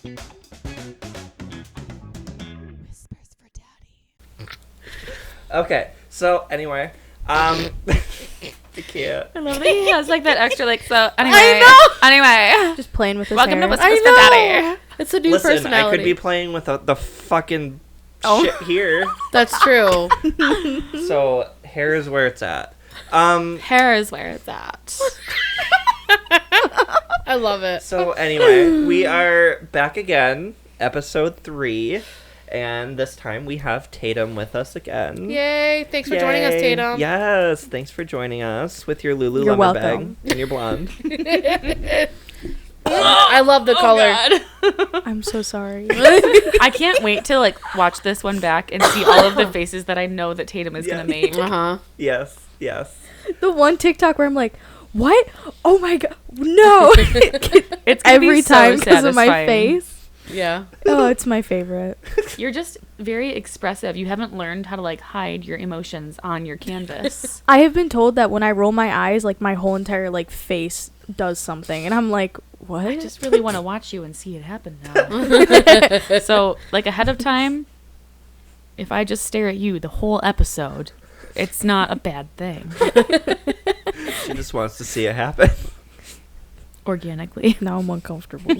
Whispers for Daddy. Okay, so anyway, I can't. I love that he has like that extra like so. Anyway, I Anyway, Just playing with his welcome hair. to Whispers for Daddy. It's a new Listen, personality. I could be playing with the fucking shit here. That's true. So hair is where it's at. Hair is where it's at. I love it. So anyway, we are back again, episode 3, and this time we have Tatem with us again. Yay. Thanks for joining us, Tatum. Yes, thanks for joining us with your You're Lululemon welcome. bag and your blonde. I love the color. God. I'm so sorry. I can't wait to like watch this one back and see all of the faces that I know that Tatum is gonna make. Uh-huh. Yes. The one TikTok where I'm like, what? Oh my God. No. It's gonna Every be so time because of my satisfying. face. Yeah. Oh, it's my favorite. You're just very expressive. You haven't learned how to like hide your emotions on your canvas. I have been told that when I roll my eyes, like my whole entire like face does something. And I'm like, what? I just really want to watch you and see it happen now. So, like ahead of time, if I just stare at you the whole episode, it's not a bad thing. She just wants to see it happen. Organically. Now I'm uncomfortable.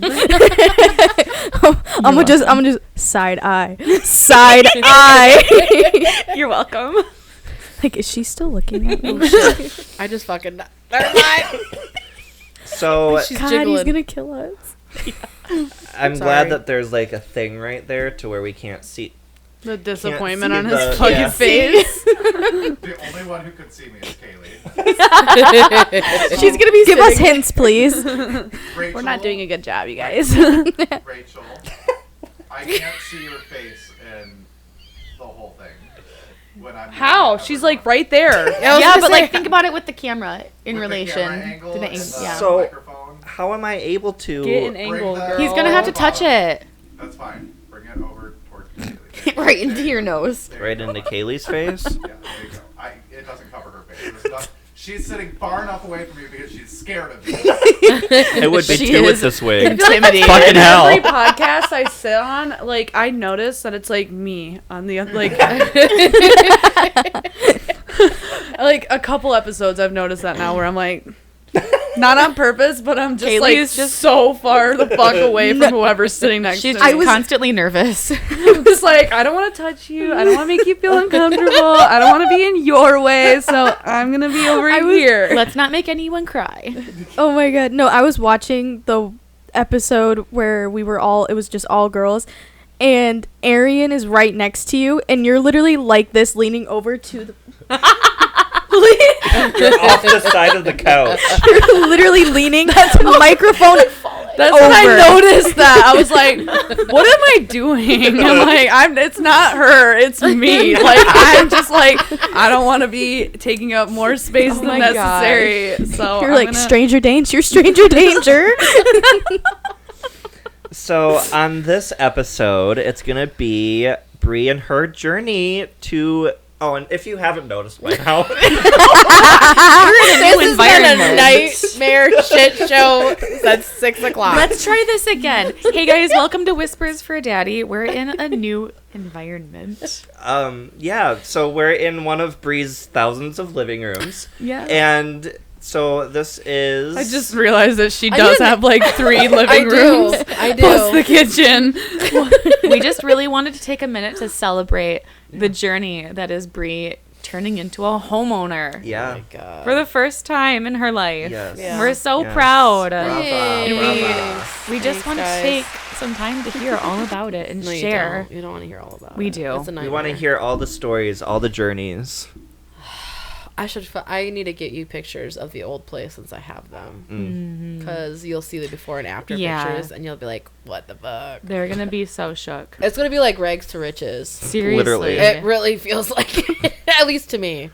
I'm gonna just side eye. Side eye. You're welcome. Like, is she still looking at me? I just fucking. Never mind. So She's God, jiggling. he's gonna kill us. I'm Sorry. glad that there's like a thing right there to where we can't see. The disappointment see on the- his fucking yeah. face. The only one who could see me is Kaylee. She's gonna be give us hints, please. Rachel, We're not doing a good job, you guys. Rachel, I can't see your face in the whole thing. When I'm How? doing She's everyone. like right there. Yeah, but like think about it with the camera in With the relation camera angle to the and angle. the Yeah. So- microphone. How am I able to? Get an angle, the- girl. He's gonna have to touch it. That's fine. Bring it over towards Kaylee. Right into your nose. There you Right go. into Kaylee's face. Yeah, there you go. It doesn't cover her face. There's not, she's sitting far enough away from you because she's scared of you. It would be She two with is this wig. intimidating. Fucking hell. Every podcast I sit on, like I notice that it's like me on the like. Like a couple episodes, I've noticed that now where I'm like, not on purpose, but I'm just like Kaylee's just- so far the fuck away from whoever's sitting next She's to just me. constantly nervous. I'm just like, I don't want to touch you. I don't want to make you feel uncomfortable. I don't want to be in your way, so I'm gonna be over here. Let's not make anyone cry. Oh my God. No, I was watching the episode where it was just all girls, and Arian is right next to you, and you're literally like this, leaning over to the. You're off the side of the couch. You're literally leaning to the microphone. That's over. when I noticed that. I was like, what am I doing? I'm like, it's not her, it's me. Like, I'm just like, I don't want to be taking up more space Oh than my necessary. So You're I'm like gonna- stranger danger. You're stranger danger. So on this episode, it's gonna be Bree and her journey to. Oh, and if you haven't noticed by now, We're in a new This has been a environment. nightmare shit show since 6 o'clock. Let's try this again. Hey guys, welcome to Whispers for Daddy. We're in a new environment. yeah. So we're in one of Bree's thousands of living rooms, Yeah. and so this is. I just realized that she I does didn't- have like 3 living do. rooms. I do. Plus the kitchen. We just really wanted to take a minute to celebrate the journey that is Bree turning into a homeowner Yeah. for the first time in her life. Yes. Yeah. We're so Yes. proud. Bravo, And bravo. we just want to guys. take some time to hear all about it and No, you share. don't. You don't want to hear all about it. We do. It's a We want to nightmare. hear all the stories, all the journeys. I need to get you pictures of the old place since I have them. Mm-hmm. Because you'll see the before and after Yeah. pictures, and you'll be like, what the fuck? They're going to be so shook. It's going to be like rags to riches. Seriously. Literally. It really feels like it, at least to me.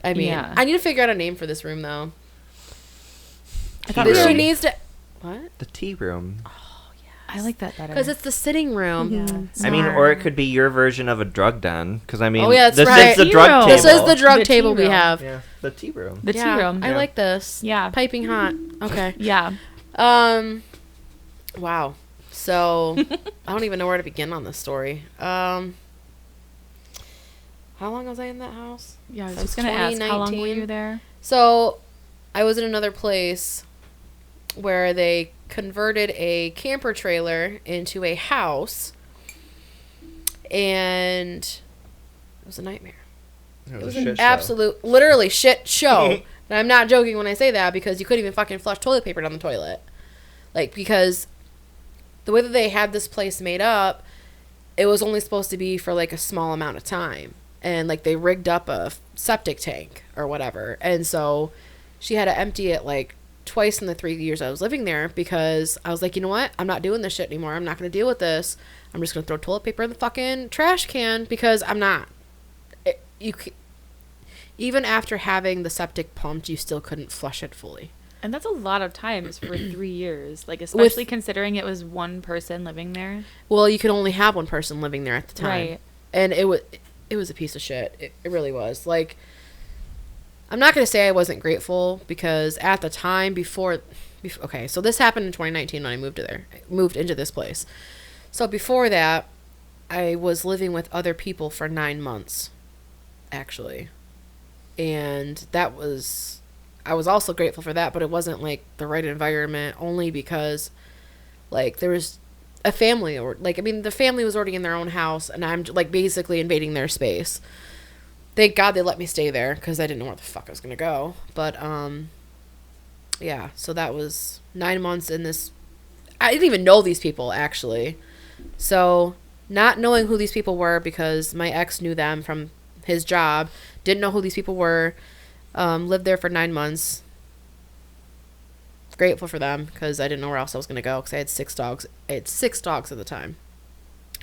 I mean, Yeah. I need to figure out a name for this room, though. I thought Tea we She room. needs to... What? The tea room. I like that better. Because it's the sitting room. Yeah. I mean, or it could be your version of a drug den. Because I mean, Oh, yeah, that's this right. is the Tea drug room. table. This is the drug The tea table we room. have. Yeah, the tea room. the yeah, tea room. I like this. Yeah. Piping hot. Okay. Yeah. Wow. So I don't even know where to begin on this story. How long was I in that house? Yeah, I was That just was going to ask, how long were 2019. you there? So I was in another place where they converted a camper trailer into a house, and it was a nightmare. It It was a an shit show. absolute, literally shit show. And I'm not joking when I say that, because you couldn't even fucking flush toilet paper down the toilet. Like, because the way that they had this place made up, it was only supposed to be for like a small amount of time. And like they rigged up a septic tank or whatever. And so she had to empty it like twice in the 3 years I was living there, because I was like, you know what? I'm not doing this shit anymore. I'm not going to deal with this. I'm just going to throw toilet paper in the fucking trash can, because I'm not. Even after having the septic pumped, you still couldn't flush it fully. And that's a lot of times for 3 years. Like, especially considering it was one person living there. Well, you could only have one person living there at the time. Right. And it was a piece of shit. It really was. Like, I'm not going to say I wasn't grateful, because at the time before, okay, so this happened in 2019 when I moved into this place. So before that, I was living with other people for 9 months, actually. And I was also grateful for that, but it wasn't like the right environment, only because like there was a family, or like, I mean, the family was already in their own house, and I'm like basically invading their space. Thank God they let me stay there, because I didn't know where the fuck I was gonna go. But yeah, so that was 9 months in this. I didn't even know these people, actually. So not knowing who these people were, because my ex knew them from his job, didn't know who these people were, lived there for 9 months. Grateful for them, because I didn't know where else I was gonna go, because I had 6 dogs. I had 6 dogs at the time.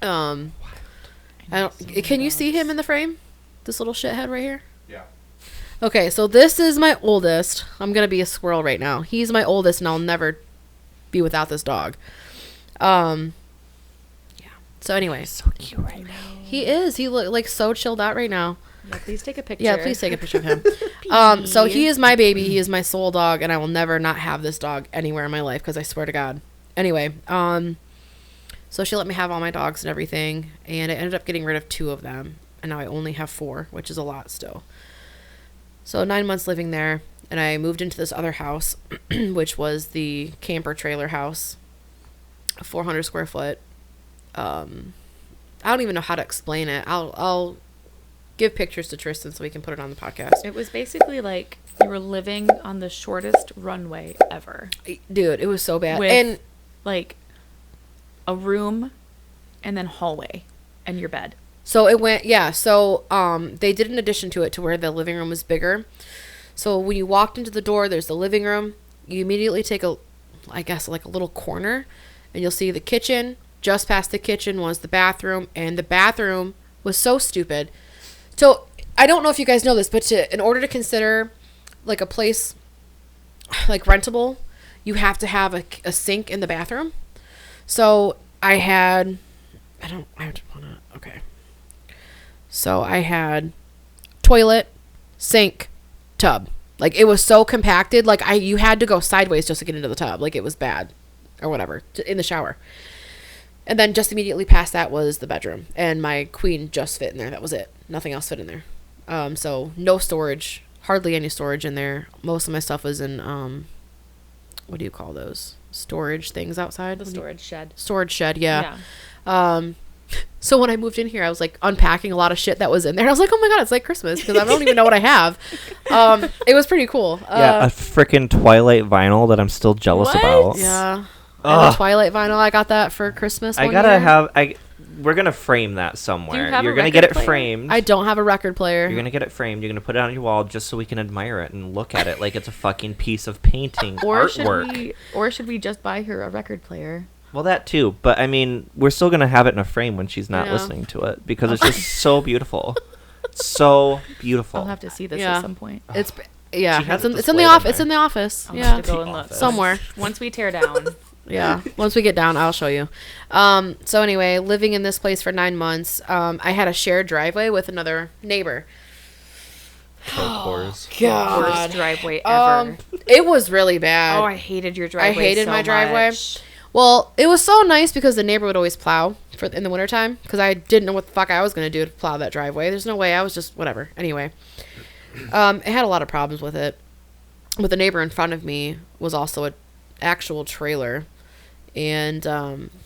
I don't. Can you see him in the frame? This little shithead right here. Yeah. Okay, so this is my oldest. I'm gonna be a squirrel right now. He's my oldest, and I'll never be without this dog. Yeah. So anyway, So cute right now. he is. He look like so chilled out right now. Yeah, please take a picture. Yeah, please take a picture of him. So he is my baby. He is my soul dog, and I will never not have this dog anywhere in my life, because I swear to God. Anyway, so she let me have all my dogs and everything, and I ended up getting rid of 2 of them, and now I only have 4, which is a lot still. So 9 months living there, and I moved into this other house, which was the camper trailer house, 400 square foot. I don't even know how to explain it. I'll give pictures to Tristan so we can put it on the podcast. It was basically like you were living on the shortest runway ever. Dude, it was so bad. With, and like, a room and then hallway and your bed. so it went, yeah. So they did an addition to it, to where the living room was bigger. So when you walked into the door, there's the living room. You immediately take I guess like a little corner, and you'll see the kitchen. Just past the kitchen was the bathroom, and the bathroom was so stupid. So I don't know if you guys know this, but in order to consider like a place like rentable, you have to have a sink in the bathroom. So I had toilet, sink, tub. Like, it was so compacted. Like, you had to go sideways just to get into the tub. Like, it was bad or whatever, in the shower. And then just immediately past that was the bedroom, and my queen just fit in there. That was it. Nothing else fit in there. So no storage, hardly any storage in there. Most of my stuff was in, what do you call those? Storage things outside? The storage shed. Storage shed, yeah. So when I moved in here, I was like unpacking a lot of shit that was in there. I was like, oh my God, it's like Christmas, because I don't even know what I have. It was pretty cool. Yeah, a freaking Twilight vinyl that I'm still jealous What? about. Yeah. And the Twilight vinyl, I got that for Christmas I one gotta year. have. We're gonna frame that somewhere. have You're a gonna get record it player? framed. I don't have a record player. You're gonna get it framed. You're gonna put it on your wall just so we can admire it and look at it like it's a fucking piece of painting artwork. Should we just buy her a record player? Well, that too. But I mean, we're still gonna have it in a frame when she's not Yeah. listening to it, because it's just so beautiful. So beautiful. I'll have to see this Yeah. at some point. It's She has it it's in the displayed office. in It's in the office. I'll Yeah. have to go and look. Office. Somewhere. Once we tear down. Yeah. Once we get down, I'll show you. So anyway, living in this place for 9 months, I had a shared driveway with another neighbor. Turquoise. Worst driveway ever. It was really bad. Oh, I hated your driveway. I hated so my driveway. much. Well, it was so nice because the neighbor would always plow in the wintertime because I didn't know what the fuck I was going to do to plow that driveway. There's no way. I was just whatever. Anyway, it had a lot of problems with it. But the neighbor in front of me was also an actual trailer. And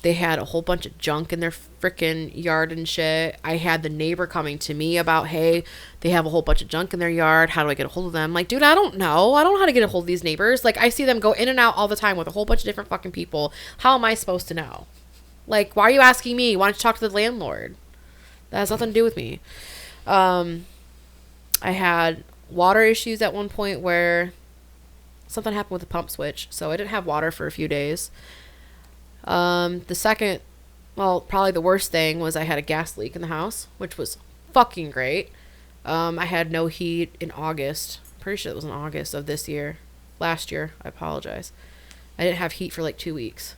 they had a whole bunch of junk in their freaking yard and shit. I had the neighbor coming to me about, hey, they have a whole bunch of junk in their yard. How do I get a hold of them? I'm like, dude, I don't know. I don't know how to get a hold of these neighbors. Like, I see them go in and out all the time with a whole bunch of different fucking people. How am I supposed to know? Like, why are you asking me? Why don't you talk to the landlord? That has nothing to do with me. I had water issues at one point where something happened with the pump switch. So I didn't have water for a few days. The second, well, probably the worst thing was I had a gas leak in the house, which was fucking great. I had no heat in August. Pretty sure it was in August of last year. I apologize. I didn't have heat for like 2 weeks.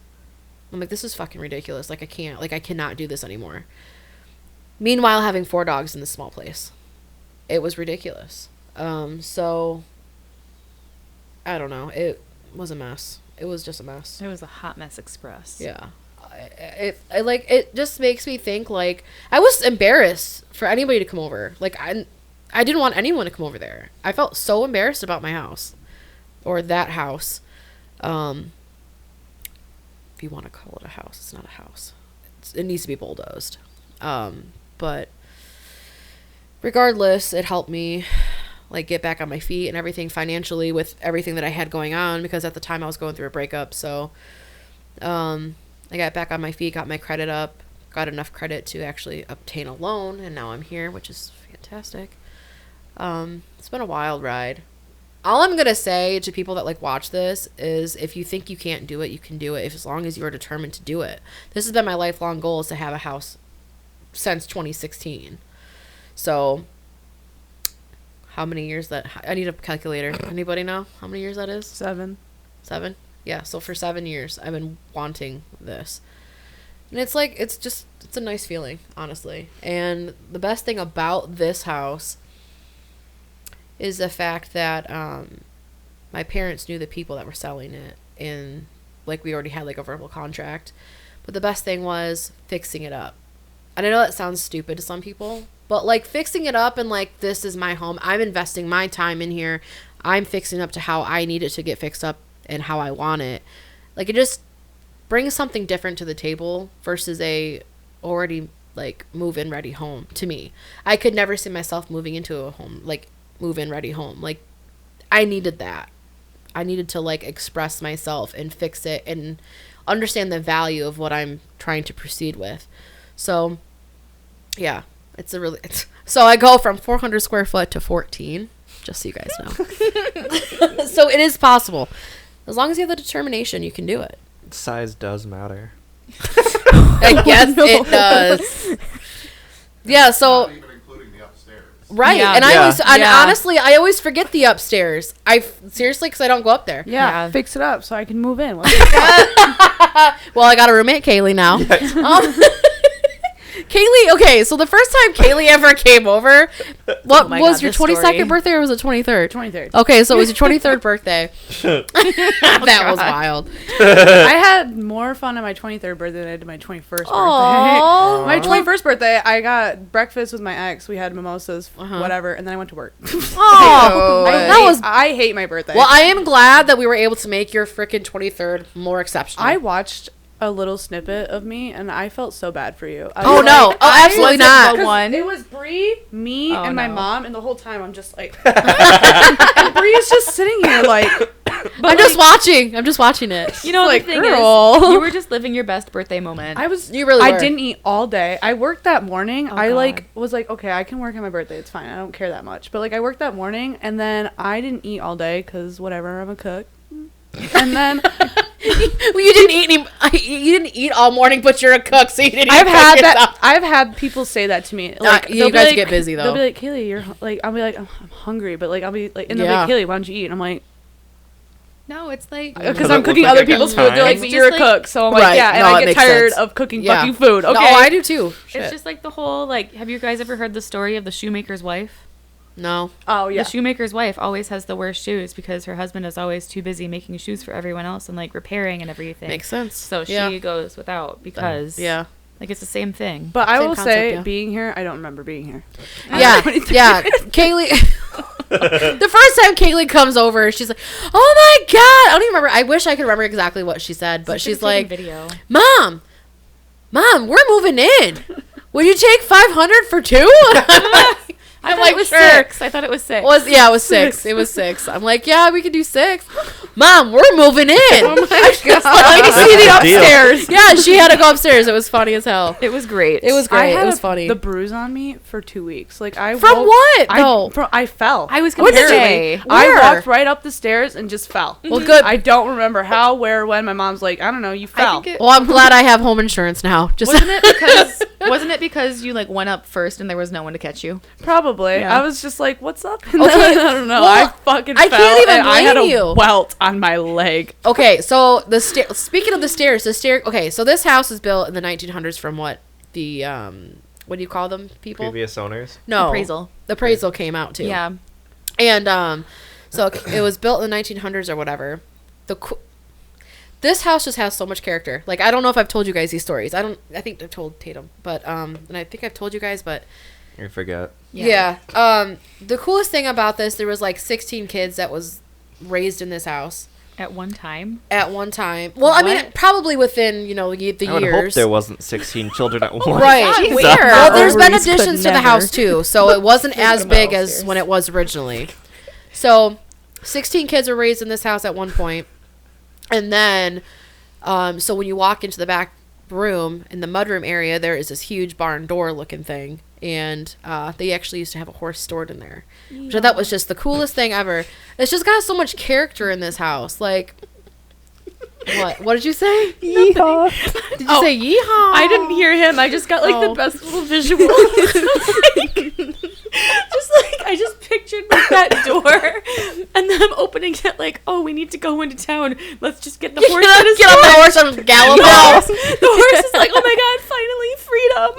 I'm like, this is fucking ridiculous. Like, I cannot do this anymore. Meanwhile, having 4 dogs in this small place, it was ridiculous. So I don't know. It was a mess. It was just a mess. It was a hot mess express. Yeah. It just makes me think, like, I was embarrassed for anybody to come over. Like, I didn't want anyone to come over there. I felt so embarrassed about my house. Or that house. If you want to call it a house, it's not a house. It needs to be bulldozed. But regardless, it helped me like get back on my feet and everything financially with everything that I had going on, because at the time I was going through a breakup. So I got back on my feet, got my credit up, got enough credit to actually obtain a loan, and now I'm here, which is fantastic. It's been a wild ride. All I'm going to say to people that like watch this is, if you think you can't do it, you can do it, as long as you're determined to do it. This has been my lifelong goal, is to have a house since 2016. So how many years that, I need a calculator. Anybody know how many years that is? 7. 7? Yeah. So for 7 years, I've been wanting this. And it's like, it's a nice feeling, honestly. And the best thing about this house is the fact that my parents knew the people that were selling it. And like, we already had like a verbal contract. But the best thing was fixing it up. And I know that sounds stupid to some people, but like fixing it up and like, this is my home. I'm investing my time in here. I'm fixing up to how I need it to get fixed up and how I want it. Like, it just brings something different to the table versus a already like move-in ready home to me. I could never see myself moving into a home, like move-in ready home. Like, I needed that. I needed to like express myself and fix it and understand the value of what I'm trying to proceed with. So yeah, so I go from 400 square foot to 14, just so you guys know. So it is possible. As long as you have the determination, you can do it. Size does matter. I guess it does. Yeah, so Not even including the upstairs. right, Yeah. and Yeah. and Yeah. honestly, I always forget the upstairs. Seriously, because I don't go up there. Yeah, Yeah. fix it up so I can move in. Well, I got a roommate, Kaylee, now. Kaylee, okay, so the first time Kaylee ever came over, what Oh my was God, your this 22nd story. birthday, or was it 23rd? 23rd. Okay, so it was your 23rd birthday. That was wild. I had more fun on my 23rd birthday than I did my 21st birthday. Aww. My 21st birthday, I got breakfast with my ex. We had mimosas, Uh-huh. whatever, and then I went to work. Oh, I hate my birthday. Well, I am glad that we were able to make your freaking 23rd more exceptional. I watched a little snippet of me, and I felt so bad for you. I Oh, was no. like, Oh, absolutely not. Because One. It was Bree, me, Oh, and my no. mom, and the whole time I'm just like, and Bree's just sitting here like, I'm just watching. I'm just watching it. You know, Like, the thing girl. is, you were just living your best birthday moment. You really I were. didn't eat all day. I worked that morning. Oh, I like God. was like, okay, I can work on my birthday. It's fine. I don't care that much. But like, I worked that morning, and then I didn't eat all day because whatever. I'm a cook. And then Well, you didn't eat you didn't eat all morning, but you're a cook, so you didn't. I've even had cook that. yourself. I've had people say that to me. Like, you they'll be guys like- get busy, though. They'll be like, Kaylee, you're like, I'll be like, I'm hungry, but like, I'll be like, and they'll Yeah. be like, Kaylee, why don't you eat? And I'm like, no, it's like because it I'm look cooking like other a good people's food. They're like, time? but It's you're a just like- cook, so I'm like, Right. yeah, and No, I it get makes tired sense. of cooking Yeah. fucking food. Okay, No, I do too. Shit. it's just like the whole like. Have you guys ever heard the story of the shoemaker's wife? No. Oh yeah. The shoemaker's wife always has the worst shoes because her husband is always too busy making shoes for everyone else and like repairing and everything. Makes sense. So Yeah. she goes without because like it's the same thing. But I Same will concept, say, yeah. being here, I don't remember being here. Yeah. Yeah. Kaylee. The first time Kaylee comes over, she's like, "Oh my god!" I don't even remember. I wish I could remember exactly what she said, but she's like, video. "Mom, we're moving in. Will you take 500 for two?" I'm like, it was "Sure." 6. I thought it was 6. It was 6. It was 6. I'm like, "Yeah, we could do 6." Mom, we're moving in. Oh my god! I see the That's a deal. upstairs. Yeah, she had to go upstairs. It was funny as hell. It was great. It was I great. had It was funny. the bruise on me for 2 weeks. Like I From what? I fell. I was What did you- comparing. I Where? walked right up the stairs and just fell. Well, good. I don't remember how, where, when. My mom's like, I don't know, you fell. Well, I'm glad I have home insurance now. Just Wasn't it because you like went up first and there was no one to catch you? Probably. Yeah. I was just like, what's up? And Okay. then, I don't know. Well, I fucking I fell. can't even and I had a blame you. welt on my leg. Okay, so speaking of the stairs, okay, so this house is built in the 1900s from what the what do you call them, people? Previous owners. No, Appraisal. The appraisal came out too. Yeah. And so it was built in the 1900s or whatever. This house just has so much character. Like, I don't know if I've told you guys these stories. I think I've told Tatum, but and I think I've told you guys, but I forget. yeah. The coolest thing about this, there was like 16 kids that was raised in this house At one time. at one time. Well, I mean, What? probably within, the I would years. hope there wasn't 16 children at once. Right. Jesus. Where? Well, there's been Maurice could additions to the never. house too, so it wasn't as them big upstairs. as when it was originally. So, 16 kids were raised in this house at one point, and then, so when you walk into the back room in the mudroom area, there is this huge barn door looking thing, and they actually used to have a horse stored in there, which I thought was just the coolest thing ever. It's just got so much character in this house, like. What did you say? Yeehaw. Did you say yeehaw? I didn't hear him. I just got like Oh. the best little visual. Just like I just pictured like that door and them opening it like, oh, we need to go into town. Let's just get the horse that is Get on the horse and gallop out. The horse is like, oh my god, finally freedom.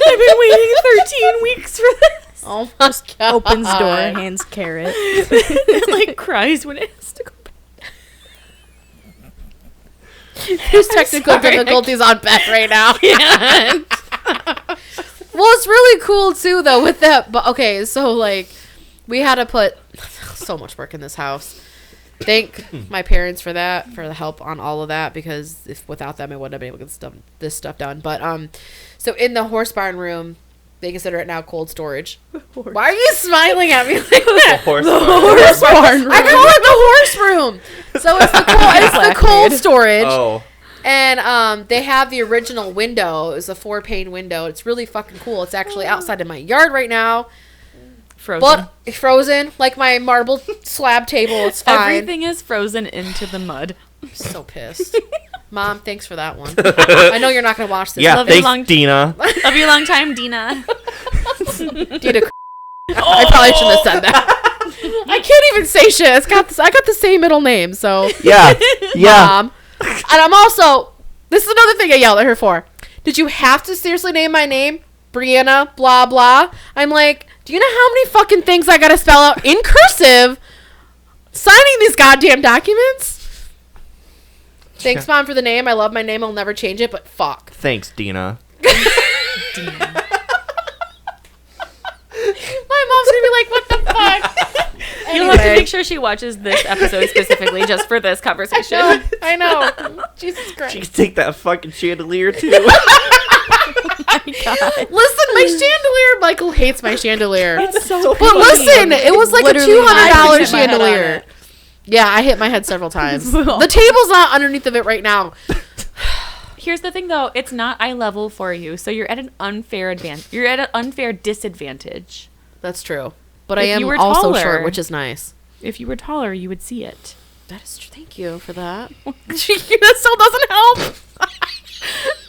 I've been waiting 13 weeks for this. Oh my god. Opens door, hands carrot. It like cries when it has to go back. There's technical sorry. difficulties on Beth right now. Yeah. Well, it's really cool too, though, with that. But okay, so like, we had to put so much work in this house. Thank my parents for that, for the help on all of that, because if without them, I wouldn't have been able to get this stuff done. But so in the horse barn room, they consider it now cold storage. Why are you smiling at me like that? Horse Horse barn. I call it the horse room. So it's the cold storage. Oh. And they have the original window. It was a 4-pane window. It's really fucking cool. It's actually outside of my yard right now. Frozen. But frozen, like my marble slab table. It's fine. Everything is frozen into the mud. So pissed. Mom, thanks for that one. I know you're not going to watch this. Yeah, Love you thanks, long- Dina. Love you a long time, Dina. Dina. I probably shouldn't have said that. I can't even say shit. I got the same middle name, so. Yeah. Yeah. Mom. And I'm also, this is another thing I yelled at her for. Did you have to seriously name my name? Brianna, blah, blah. I'm like, do you know how many fucking things I gotta spell out in cursive signing these goddamn documents? Thanks, Mom, for the name. I love my name. I'll never change it, but fuck. Thanks, Dina. My mom's gonna be like, what the fuck? You'll have to make sure she watches this episode specifically just for this conversation. I know. Jesus Christ. She can take that fucking chandelier too. Listen, my chandelier. Michael hates my chandelier. It's so But listen, it was like Literally, a $200 I hit my head on chandelier. it. Yeah, I hit my head several times. The table's not underneath of it right now. Here's the thing, though. It's not eye level for you, so you're at an unfair advantage. You're at an unfair disadvantage. That's true. But I If am you were also taller- short, which is nice. If you were taller, you would see it. That is true. Thank you for that. That still doesn't help.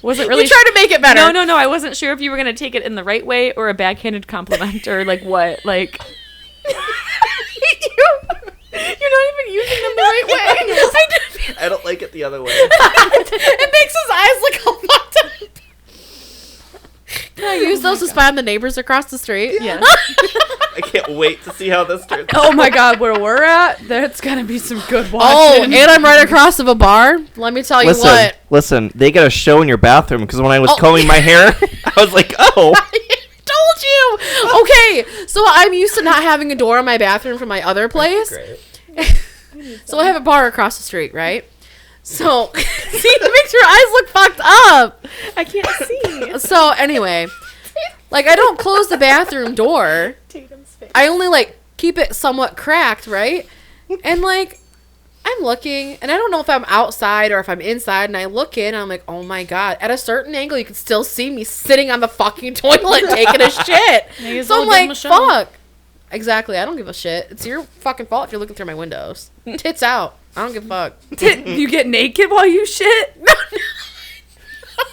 Was it really? You try to make it better. No. I wasn't sure if you were gonna take it in the right way or a backhanded compliment or like what. Like you're not even using them the right way. I don't like it the other way. It makes his eyes look all fucked up. Can I use those to spy on the neighbors across the street? Yes. I can't wait to see how this turns out. Oh my god, where we're at, that's gonna be some good watching. Oh, and I'm right across of a bar. Let me tell you what. Listen, they got a show in your bathroom because when I was Oh. combing my hair, I was like, oh. Told you. Okay, so I'm used to not having a door in my bathroom from my other place. Great. So I have a bar across the street, right? So, see, it makes your eyes look fucked up. I can't see. So, anyway, like, I don't close the bathroom door. Tatum's face. I only, like, keep it somewhat cracked, right? And, like, I'm looking, and I don't know if I'm outside or if I'm inside, and I look in, and I'm like, oh my god. At a certain angle, you can still see me sitting on the fucking toilet taking a shit. May as So well I'm give 'em a like, show. fuck. Exactly, I don't give a shit. It's your fucking fault if you're looking through my windows. Tits out. I don't give a fuck. You get naked while you shit?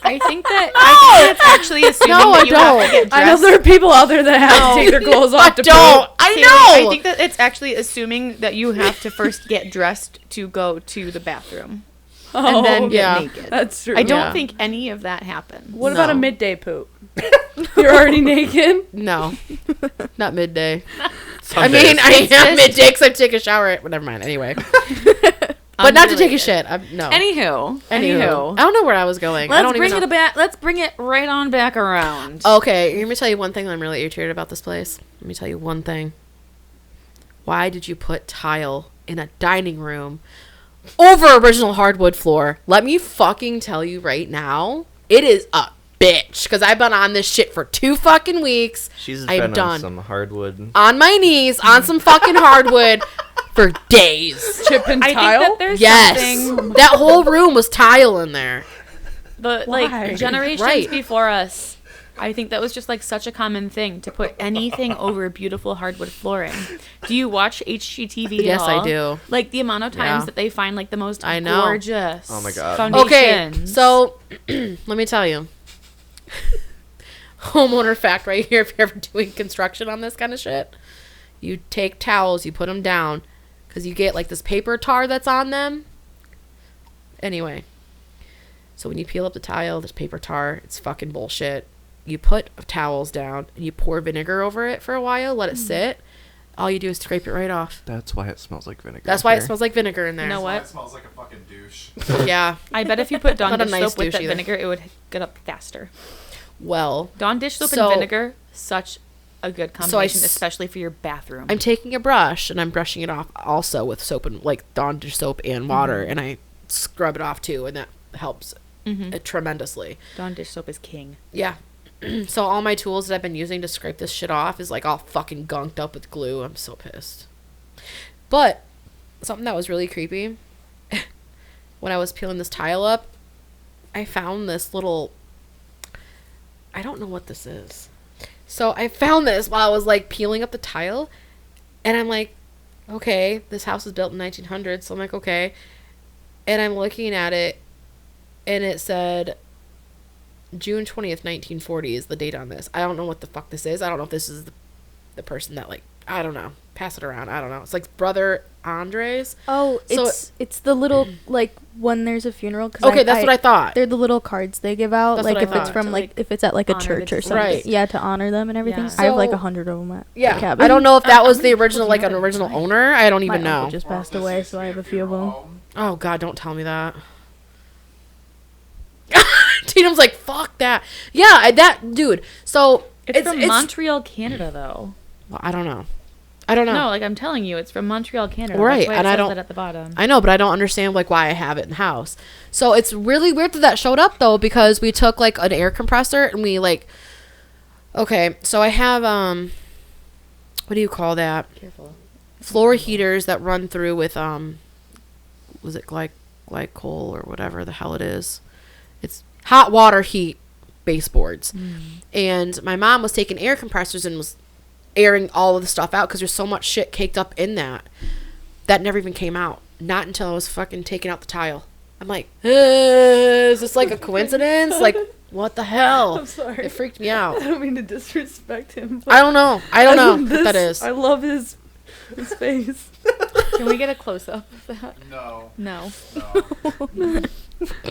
I think that's actually assuming No, that I you have to don't. get dressed. I know there are people out there that have to take their clothes off to Don't. poop. I Taylor, know. I think that it's actually assuming that you have to first get dressed to go to the bathroom and then get yeah. naked. That's true. I don't Yeah. think any of that happens. What about a No. midday poop? You're already naked? No. Not midday. Some I mean, days. I am just- midday because I take a shower. Well, never mind. Anyway. But not to take a shit. No. Anywho. I don't know where I was going. I don't even know. back. Let's bring it right on back around. Okay, let me tell you one thing that I'm really irritated about this place. Let me tell you one thing. Why did you put tile in a dining room over original hardwood floor? Let me fucking tell you right now. It is a bitch. Because I've been on this shit for 2 fucking weeks. She's I'm been done. on some hardwood. On my knees, on some fucking hardwood for days. Chip and I think tile? that there's Yes. something. That whole room was tile in there. The Why? like generations Right. before us, I think that was just like such a common thing to put anything over beautiful hardwood flooring. Do you watch HGTV at Yes, I all? do. Like the amount of times Yeah. that they find like the most I know. gorgeous Oh my God. Okay, foundations. so let me tell you. Homeowner fact right here, if you're ever doing construction on this kind of shit. You take towels, you put them down, because you get like this paper tar that's on them. Anyway, so when you peel up the tile, there's paper tar. It's fucking bullshit. You put towels down and you pour vinegar over it for a while, let it sit. All you do is scrape it right off. That's why it smells like vinegar. That's why it smells like vinegar in there. You know That's why what? it smells like a fucking douche. Yeah. I bet if you put Dawn Not a dish nice soap with douche that either. vinegar, it would get up faster. Well, Dawn dish soap So- and vinegar, such a good combination, s- especially for your bathroom. I'm taking a brush and I'm brushing it off also with soap and like Dawn dish soap and water, and I scrub it off too, and that helps tremendously. Dawn dish soap is king. Yeah. So all my tools that I've been using to scrape this shit off is like all fucking gunked up with glue. I'm so pissed. But something that was really creepy when I was peeling this tile up, I found this little, I don't know what this is. So I found this while I was like peeling up the tile, and I'm like, okay, this house was built in 1900, so I'm like, okay. And I'm looking at it, and it said June 20th, 1940 is the date on this. I don't know what the fuck this is. I don't know if this is the person that, like, I don't know. Pass it around. I don't know. It's like Brother Andres. Oh, So- it's the little like when there's a funeral. Cause Okay, that's what I thought. They're the little cards they give out, That's like what I if it's thought. from To, like if it's at like a honor church the or something. Right. Yeah, to honor them and everything. Yeah. I have like So- 100 of them at Yeah. the cabin. I don't know if that was the many original, people like do you an have at a original time? owner. I don't My even uncle know. just Or if passed this away, is so I have a your few of them. home. Oh, God, don't tell me that. Tatum's like, fuck that. Yeah, that, dude. So, It's from Montreal, Canada, though. Well, I don't know. I don't know. No, like I'm telling you, it's from Montreal, Canada. Right, That's why and it I says don't- that at the bottom. I know, but I don't understand like why I have it in the house. So it's really weird that showed up though, because we took like an air compressor and we like, okay, so I have what do you call that? Careful. Floor heaters that run through with was it glycol or whatever the hell it is? It's hot water heat baseboards. And my mom was taking air compressors and was airing all of the stuff out because there's so much shit caked up in that never even came out. Not until I was fucking taking out the tile. I'm like, is this like a coincidence? Like, what the hell? I'm sorry. It freaked me out. I don't mean to disrespect him. But I don't know. I don't know this- what that is. I love his face. Can we get a close up of that? No, No. no.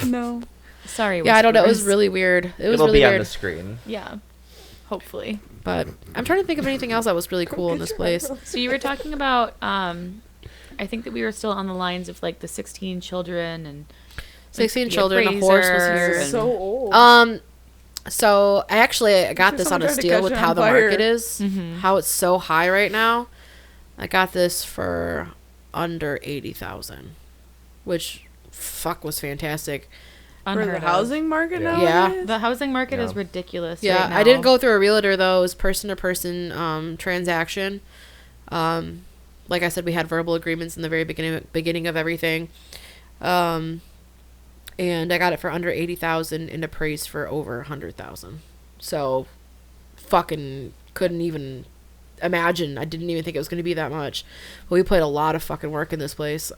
No. Sorry. Yeah, I don't know. It was whisperers. really weird. It was It'll really be on weird. the screen. Yeah. Hopefully. But I'm trying to think of anything else that was really cool in this place. So you were talking about, I think that we were still on the lines of like the 16 children and 16 the children, a horse was appraiser here. and- So old. So I got this on Someone a tried to steal catch with it how on the fire. market is, Mhm. how it's so high right now. I got this for under 80,000, which was fantastic. For unheard the of. housing market Yeah. nowadays? Yeah. The housing market Yeah. is ridiculous. Yeah, right I didn't now. go through a realtor though. It was person to person transaction. Like I said, we had verbal agreements in the very beginning of everything. And I got it for under 80,000 and appraised for over 100,000. So fucking couldn't even imagine. I didn't even think it was going to be that much. But we put a lot of fucking work in this place.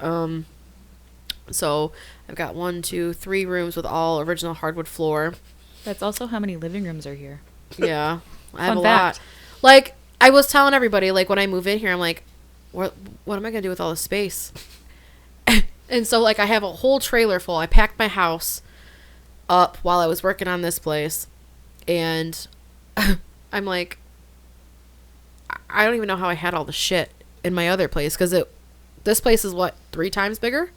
So I've got 1, 2, 3 rooms with all original hardwood floor. That's also how many living rooms are here. Yeah, I have Fun a fact. lot. Like I was telling everybody, like when I move in here, I'm like, what am I gonna do with all this space? And so like I have a whole trailer full. I packed my house up while I was working on this place, and I'm like, I don't even know how I had all the shit in my other place because this place is what 3 times bigger.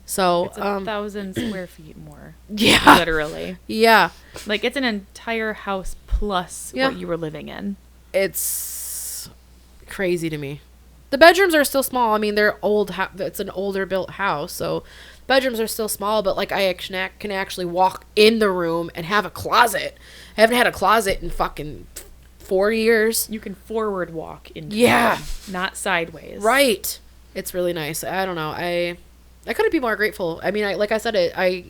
So It's 1,000 square feet more. yeah, Literally. yeah. Like it's an entire house plus Yeah. what you were living in. It's crazy to me. The bedrooms are still small. I mean, they're old. It's an older built house, so bedrooms are still small. But like, I can actually walk in the room and have a closet. I haven't had a closet in fucking 4 years. You can forward walk into Yeah. them, not sideways. Right. It's really nice. I don't know. I couldn't be more grateful. I mean, like I said, I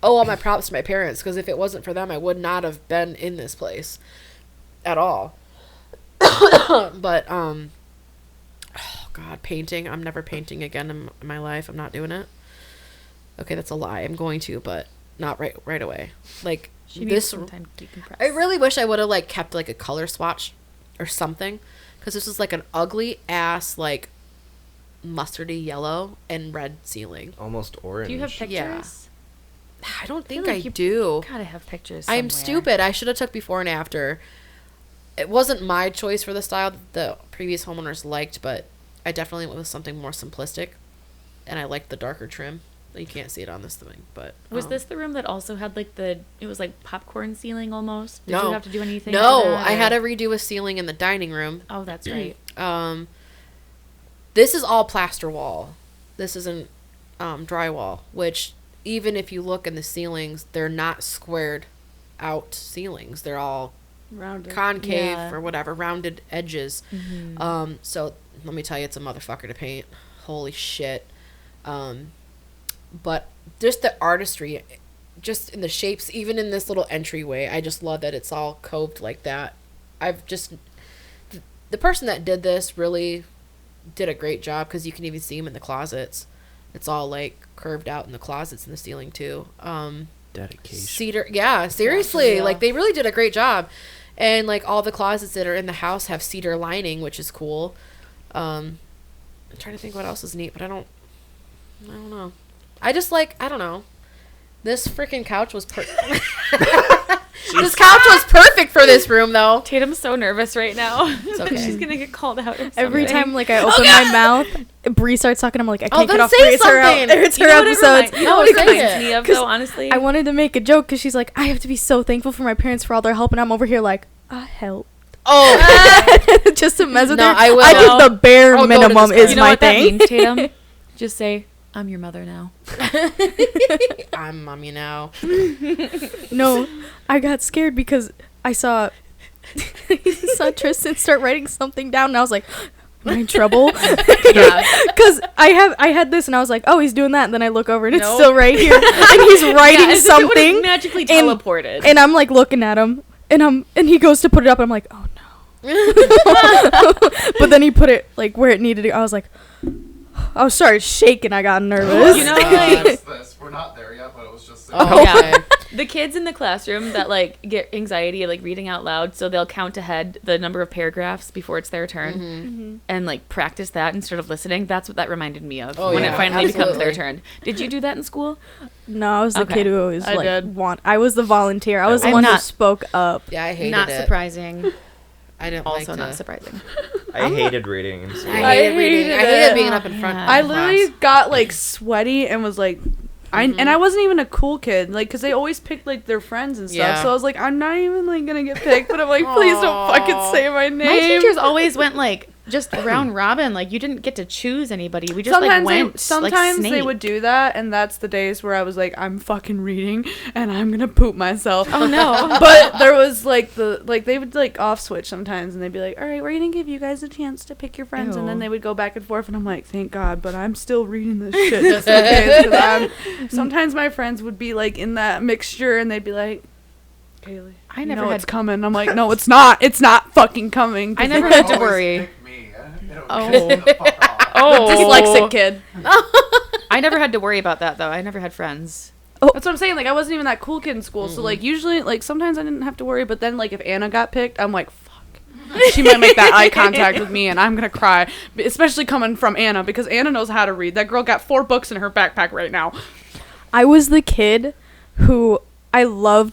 owe all my props to my parents because if it wasn't for them, I would not have been in this place at all. But oh God, painting. I'm never painting again in my life. I'm not doing it. Okay, that's a lie. I'm going to, but not right away. Like She needs this. some time to decompress. I really wish I would have like kept like a color swatch or something, because this is like an ugly ass like mustardy yellow and red ceiling. Almost orange. Do you have pictures? Yeah. I don't think like I you do. Gotta have pictures. I'm somewhere. stupid. I should have took before and after. It wasn't my choice for the style that the previous homeowners liked, but I definitely went with something more simplistic, and I liked the darker trim. You can't see it on this thing, but Was this the room that also had like it was like popcorn ceiling almost? Did No. you have to do anything? No, to that, I had or- to redo a ceiling in the dining room. Oh, that's right. This is all plaster wall. This isn't drywall, which even if you look in the ceilings, they're not squared out ceilings. They're all Rounded. concave Yeah. or whatever, rounded edges. Mm-hmm. So let me tell you, it's a motherfucker to paint. Holy shit. But just the artistry, just in the shapes, even in this little entryway, I just love that it's all coved like that. The person that did this really did a great job, because you can even see them in the closets. It's all like curved out in the closets and the ceiling too. Dedication. Cedar, yeah, seriously, Yeah. like they really did a great job. And like all the closets that are in the house have cedar lining, which is cool. I'm trying to think what else is neat, but I don't know. I just like, I don't know. This freaking couch was this couch was perfect for this room though. Tatum's so nervous right now. It's okay. She's gonna get called out. Or Every something. time like I open my mouth, Bree starts talking. I'm like, I can't then get off say Bree's her out. something. It's You her know what it episodes. You know what it reminds me of, 'Cause though, honestly? I wanted to make a joke because she's like, I have to be so thankful for my parents for all their help, and I'm over here like, I help. Oh, Just to mess with No, her. I will. I think the bare I'll go to minimum this is party. you know my what thing. that means, Tatum? Just say, I'm your mother now. I'm mommy now. No, I got scared because I saw Tristan start writing something down, and I was like, am I in trouble? Yeah. Because I had this, and I was like, oh, he's doing that, and then I look over, and it's Nope. still right here, and he's writing Yeah, as if it would've something, magically and- teleported. and I'm like looking at him, and he goes to put it up, and I'm like, oh no. But then he put it like where it needed to. I was like, I started shaking. I got nervous. You know, God. like This. We're not there yet, but it was just. Oh, yeah. okay. The kids in the classroom that like get anxiety like reading out loud, so they'll count ahead the number of paragraphs before it's their turn Mm-hmm. and like practice that instead of listening. That's what that reminded me of Oh, when yeah, it finally becomes their absolutely. turn. Did you do that in school? No, I was the Okay. kid who always I like did. I was the volunteer. I was the I'm one who not- spoke up. Yeah, I hated Not it. surprising. I didn't Also like not to. surprising. I hated reading in school. I hated reading. I hated it. being up in front. Yeah. of I the literally class. got like sweaty and was like, and I wasn't even a cool kid, like, because they always picked like their friends and stuff. Yeah. So I was like, I'm not even like gonna get picked, but I'm like, please don't fucking say my name. My teachers always went like just round robin. Like you didn't get to choose anybody. We just Sometimes like went. sometimes like, they would do that, and that's the days where I was like, I'm fucking reading, and I'm gonna poop myself. Oh no. But there was like they would like off switch sometimes, and they'd be like, all right, we're gonna give you guys a chance to pick your friends, and then Ew. they would go back and forth, and I'm like, thank God, but I'm still reading this shit just in case, 'cause sometimes my friends would be like in that mixture, and they'd be like, Kaylee, I you never know had- it's coming. I'm like, no, it's not. It's not fucking coming. I never had to Always worry. pick me. It'll Oh. piss me the fuck off. Oh, Dyslexic kid. I never had to worry about that though. I never had friends. That's what I'm saying. Like, I wasn't even that cool kid in school. So, like, usually, like, sometimes I didn't have to worry. But then, like, if Anna got picked, I'm like, fuck. She might make that eye contact with me, and I'm going to cry. Especially coming from Anna, because Anna knows how to read. That girl got 4 books in her backpack right now. I was the kid who I love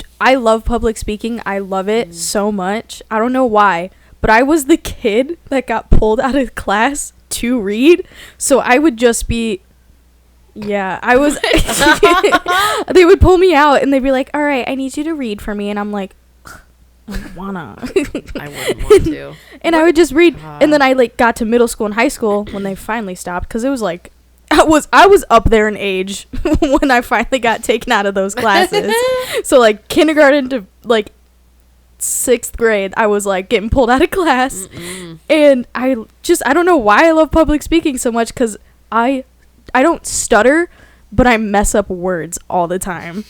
public speaking. I love it so much. I don't know why, but I was the kid that got pulled out of class to read. So I would just be I was they would pull me out and they'd be like, "All right, I need you to read for me." And I'm like, I don't wanna. I wouldn't want to. And I would just read, and then I like got to middle school and high school when they finally stopped, because it was like I was up there in age when I finally got taken out of those classes. So like kindergarten to like 6th grade, I was like getting pulled out of class. And I don't know why I love public speaking so much, because I don't stutter, but I mess up words all the time.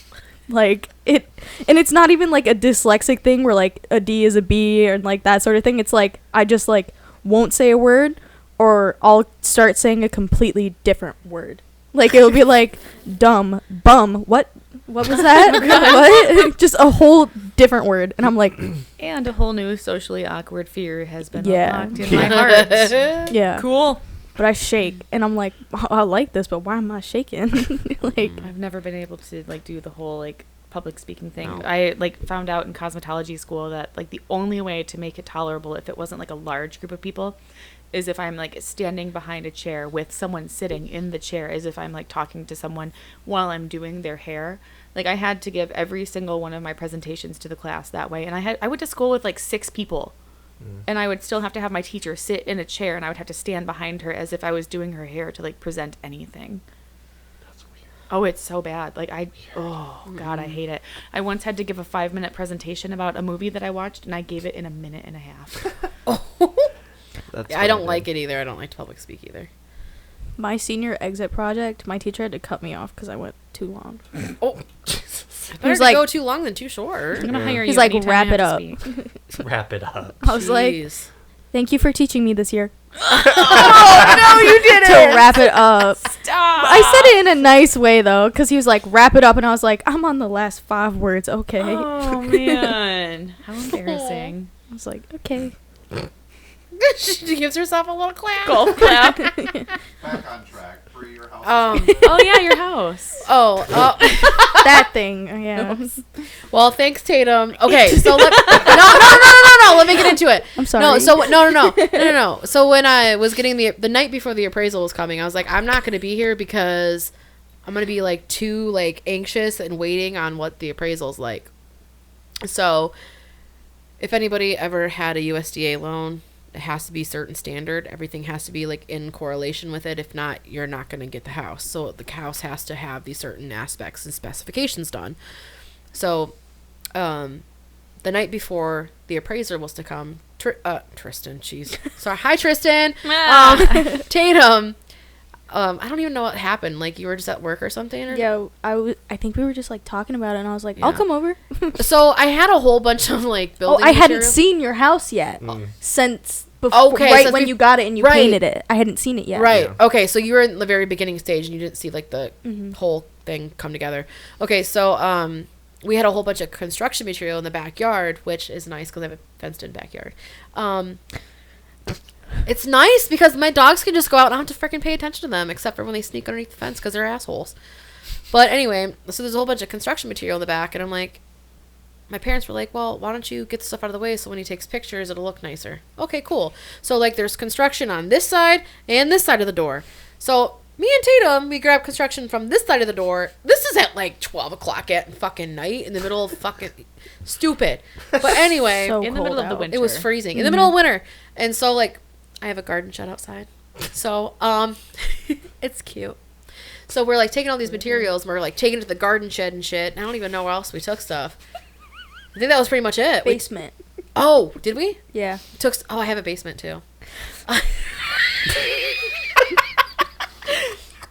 Like it, and it's not even like a dyslexic thing where like a D is a B or like that sort of thing. It's like I just like won't say a word, or I'll start saying a completely different word. Like it'll be like dumb, bum. What was that? What? Just a whole different word, and I'm like, And a whole new socially awkward fear has been Yeah. unlocked in my heart. yeah. Cool. But I shake, and I'm like, I like this, but why am I shaking? Like, I've never been able to like do the whole like public speaking thing. No. I like found out in cosmetology school that like the only way to make it tolerable if it wasn't like a large group of people is if I'm like standing behind a chair with someone sitting in the chair, as if I'm like talking to someone while I'm doing their hair. Like I had to give every single one of my presentations to the class that way, and I went to school with like 6 people. And I would still have to have my teacher sit in a chair, and I would have to stand behind her as if I was doing her hair to like present anything. That's weird. Oh, it's so bad. Like oh God, I hate it. I once had to give a 5-minute presentation about a movie that I watched, and I gave it in a minute and a half. That's I don't like it either. I don't like to public speak either. my senior exit project, my teacher had to cut me off because I went too long. Oh, He was better like- go too long than too short. I'm gonna Yeah. hire He's you. like, anytime "Wrap I have it to up." speak. Wrap it up. I was like, Jeez. thank you for teaching me this year. No, you didn't. To wrap it up. Stop. I said it in a nice way, though, because he was like, wrap it up. And I was like, I'm on the last 5 words. Okay. Oh man, how embarrassing. I was like, okay. She gives herself a little clap. Golf clap. Back on track. Free your house. Oh yeah, your house. Oh, That thing. Yeah. well, thanks, Tatum. Okay, so no. Let me get into it. I'm sorry. No, so no. So when I was getting the night before the appraisal was coming, I was like, I'm not going to be here because I'm going to be like too like anxious and waiting on what the appraisal's like. So if anybody ever had a USDA loan, it has to be certain standard. Everything has to be like in correlation with it. If not, you're not going to get the house. So the house has to have these certain aspects and specifications done. So, the night before the appraiser was to come, Tristan, jeez. Sorry. Hi, Tristan. Tatum. I don't even know what happened. Like you were just at work or something? Or? Yeah, I think we were just like talking about it, and I was like, Yeah. I'll come over. So I had a whole bunch of like Oh, building I hadn't material. seen your house yet since before, Okay, right since when we- you got it and you right. painted it. I hadn't seen it yet. Right. Yeah. Okay. So you were in the very beginning stage and you didn't see like the whole thing come together. Okay. So we had a whole bunch of construction material in the backyard, which is nice because I have a fenced-in backyard. It's nice because my dogs can just go out and I don't have to freaking pay attention to them, except for when they sneak underneath the fence because they're assholes. But anyway, so there's a whole bunch of construction material in the back, and I'm like, my parents were like, well, why don't you get the stuff out of the way so when he takes pictures, it'll look nicer. Okay, cool. So, like, there's construction on this side and this side of the door. So, me and Tatum, we grab construction from this side of the door. This is at, like, 12 o'clock at fucking night in the middle of fucking stupid. But anyway, So In the middle of the out. winter. it was freezing. In the middle of winter. And so, like, I have a garden shed outside. So, it's cute. So, we're, like, taking all these materials. And we're, like, taking it to the garden shed and shit. And I don't even know where else we took stuff. I think that was pretty much it. Basement. Oh, did we? Yeah. I have a basement too.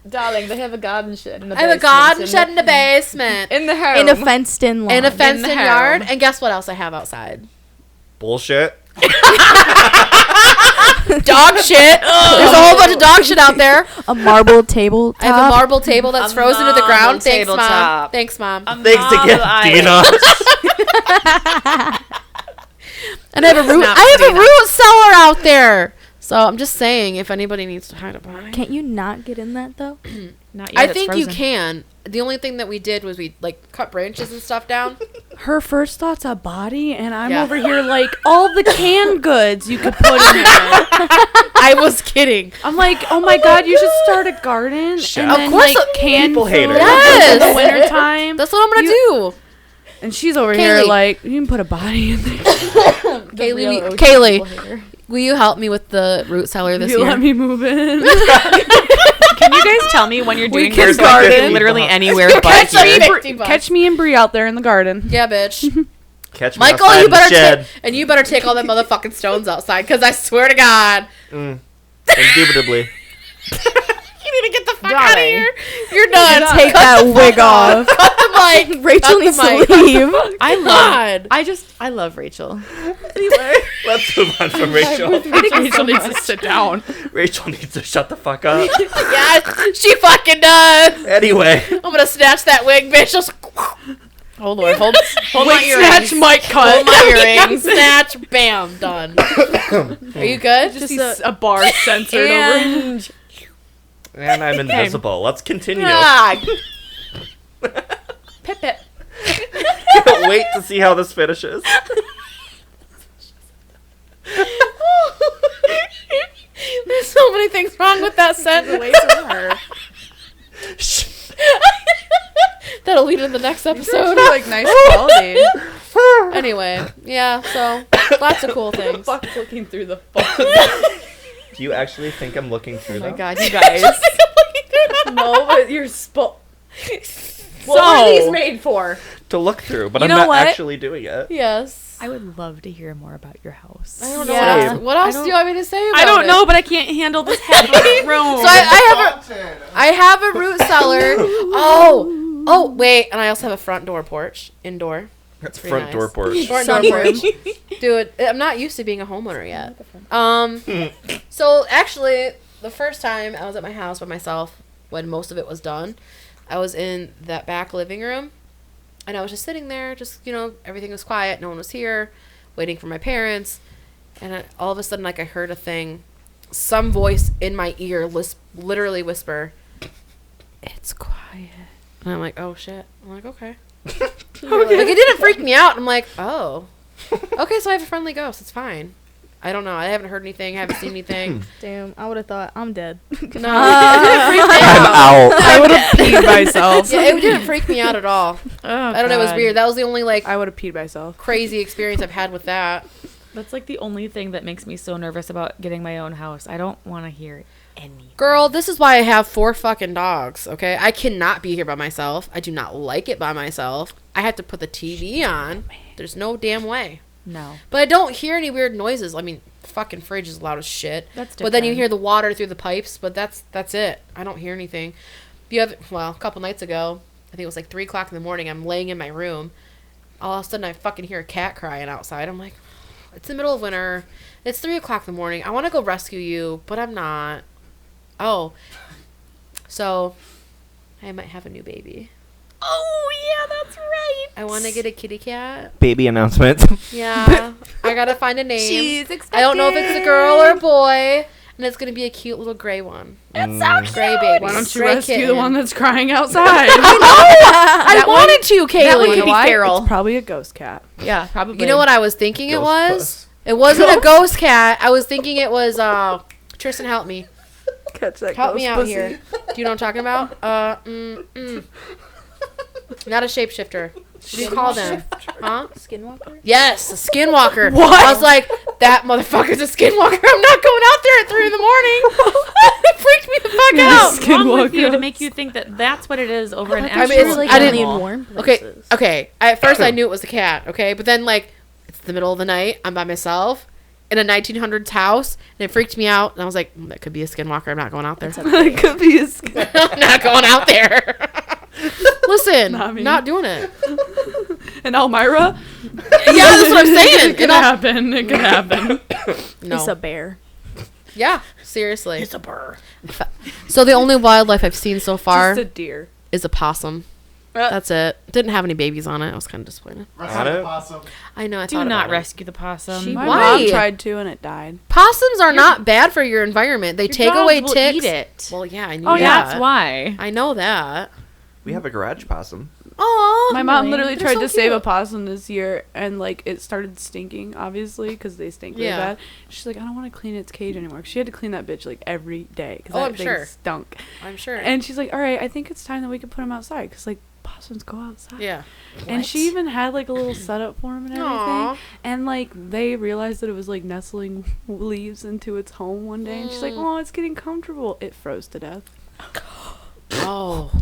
Darling, they have a garden shed in the I have a garden shed in the basement. in the house. In a fenced-in lawn. In a fenced In the in yard. home. And guess what else I have outside? Bullshit. Dog shit. There's a whole bunch of dog shit out there. A marble table. I have a marble table that's A frozen to the marble ground. Thanks, Mom. tabletop. Thanks, Mom. Thanks again, Dina. And I have a root. Not I have a Dina. root cellar out there. So I'm just saying, if anybody needs to hide a body, Can't you not get in that though? Not yet, I it's think you frozen. can. The only thing that we did was we like cut branches and stuff down. Her first thought's a body, and I'm Yeah. over here like all the canned goods you could put in there. I was kidding. I'm like, oh my god, you should start a garden Shut and up. then Of course, like canned people food hater. Yes. in the wintertime. That's what I'm gonna do. And she's over here Kaylee. like, you can put a body in there. Kaylee, will you help me with the root cellar this You year? let me move in. Can you guys tell me when you're We doing can this garden. literally anywhere but Catch here? me. 50 bucks. Catch me and Bree out there in the garden. Yeah, bitch. Catch me Michael, outside you in the better shed. you better take all them motherfucking stones outside, because I swear to God, Indubitably. you need to get the fuck out of Darling. here. You're done. Take that wig off. Cut the mic. Rachel Cut the needs to mic. leave. I love Rachel. Let's move on from Rachel. I think Rachel needs to sit down. Rachel needs to shut the fuck up. Yeah, she fucking does. Anyway, I'm gonna snatch that wig, bitch. Just hold on, hold my Wig earrings. snatch, mic cut. Hold my earrings. Snatch, bam, done. Are you good? Just a bar censored over. And and I'm invisible. Let's continue. Pip pip. Can't wait to see how this finishes. There's so many things wrong with that sentence. That'll lead to the next episode. Like nice quality. Anyway, yeah, so lots of cool things. Fuck's looking through the phone. Do you actually think I'm looking through Oh my them? god, you guys. No, but you're What So- are these made for? To look through, but You I'm know not what? actually doing it. Yes. I would love to hear more about your house. I don't know Yeah. what else do you want me to say about I don't it? know, but I can't handle this half of the room. So I have a root cellar. Oh, wait, and I also have a front door porch, indoor. That's Pretty front nice. door porch. Front door porch. Dude, I'm not used to being a homeowner yet. So actually, the first time I was at my house by myself, when most of it was done, I was in that back living room, and I was just sitting there, everything was quiet, no one was here, waiting for my parents, and all of a sudden, like, I heard a thing, some voice in my ear literally whisper, "It's quiet." And I'm like, oh shit. I'm like, okay. Like, it didn't freak me out. I'm like, oh. Okay, so I have a friendly ghost. It's fine. I don't know. I haven't heard anything. I haven't seen anything. Damn, I would have thought I'm dead. No, it didn't freak me I'm out. out. I would have peed myself. Yeah, it didn't freak me out at all. I don't know. It was weird. That was the only, like, I would have peed myself. crazy experience I've had with that. That's like the only thing that makes me so nervous about getting my own house. I don't want to hear any. Girl, this is why I have 4 fucking dogs, okay? I cannot be here by myself. I do not like it by myself. I have to put the TV on. There's no damn way. No. But I don't hear any weird noises. I mean, fucking fridge is loud as shit. That's But then you different. hear the water through the pipes, but that's it. I don't hear anything. A couple nights ago, I think it was like 3 o'clock in the morning, I'm laying in my room. All of a sudden, I fucking hear a cat crying outside. I'm like, it's the middle of winter. It's 3 o'clock in the morning. I want to go rescue you, but I'm not. Oh. So, I might have a new baby. Oh, yeah, that's right. I want to get a kitty cat. Baby announcement. Yeah. I got to find a name. She's I don't know if it's a girl or a boy. And it's going to be a cute little gray one. It's so cute. Gray baby. Why don't you Gray rescue the kitten. one that's crying outside? I That one wanted to you, Kaylee. That one could You know be why? feral. It's probably a ghost cat. Yeah, probably. You know what I was thinking it Ghost was? puss. It wasn't a ghost cat. I was thinking it was Tristan, help me. Catch that Help ghost me out pussy. here. Do you know what I'm talking about? Not a shapeshifter. What do you call them? Huh? Skinwalker? Yes, a skinwalker. What? I was like, that motherfucker's a skinwalker. I'm not going out there at 3 in the morning. It freaked me the fuck out. What's wrong with you to Skinwalker. make you think that that's what it is over an I actual mean, it's like I didn't- only in animal? warm Okay, places. okay. At first, I knew it was a cat. Okay, but then like, it's the middle of the night. I'm by myself in a 1900s house, and it freaked me out. And I was like, that could be a skinwalker. I'm not going out there. It could be a I'm not going out there. Listen, Not me. not doing it. And Elmira? Yeah, that's what I'm saying. It could happen. It could happen. No. It's a bear. Yeah, seriously. It's a burr. So the only wildlife I've seen so far Just a deer. is a possum. That's it. Didn't have any babies on it. I was kind of disappointed. Rescue Got the it? possum. I know. I Do thought not about it. rescue the possum. My Why? mom tried to and it died. Possums are not bad for your environment. They take dogs away will ticks. eat it. Well, yeah, I knew Oh, that. that's why. I know that. We have a garage possum. Oh, My mom really? literally They're tried so to save a cute. possum this year, and like it started stinking, obviously, because they stink really Yeah. bad. She's like, I don't want to clean its cage anymore. 'Cause she had to clean that bitch like every day because Oh, that I'm thing sure. stunk. I'm sure. And she's like, all right, I think it's time that we could put him outside because like possums go outside. yeah. And she even had like a little setup for him and everything. Aw. And like they realized that it was like nestling leaves into its home one day, and she's like, oh, it's getting comfortable. It froze to death. Oh.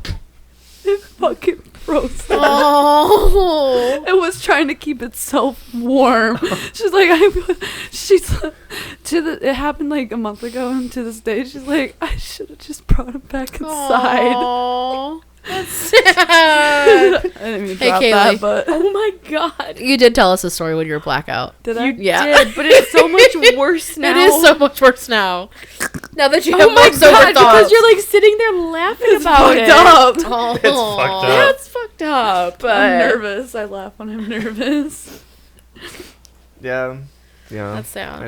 It fucking froze to death. Oh. It was trying to keep itself warm. She's like, it happened like a month ago, and to this day, she's like, I should have just brought him back inside. Aw. That's sad. I didn't mean to Hey, drop Kaylee. that, but Oh my god. You did tell us a story when you were blackout. did I? Yeah. Did, but it's so much worse now. It is so much worse now. Now that you Oh have my like sober god, thoughts. because you're like sitting there laughing about Fucked it. up. Oh. It's fucked up. That's fucked up. But I'm nervous. I laugh when I'm nervous. Yeah. Yeah. That's sad.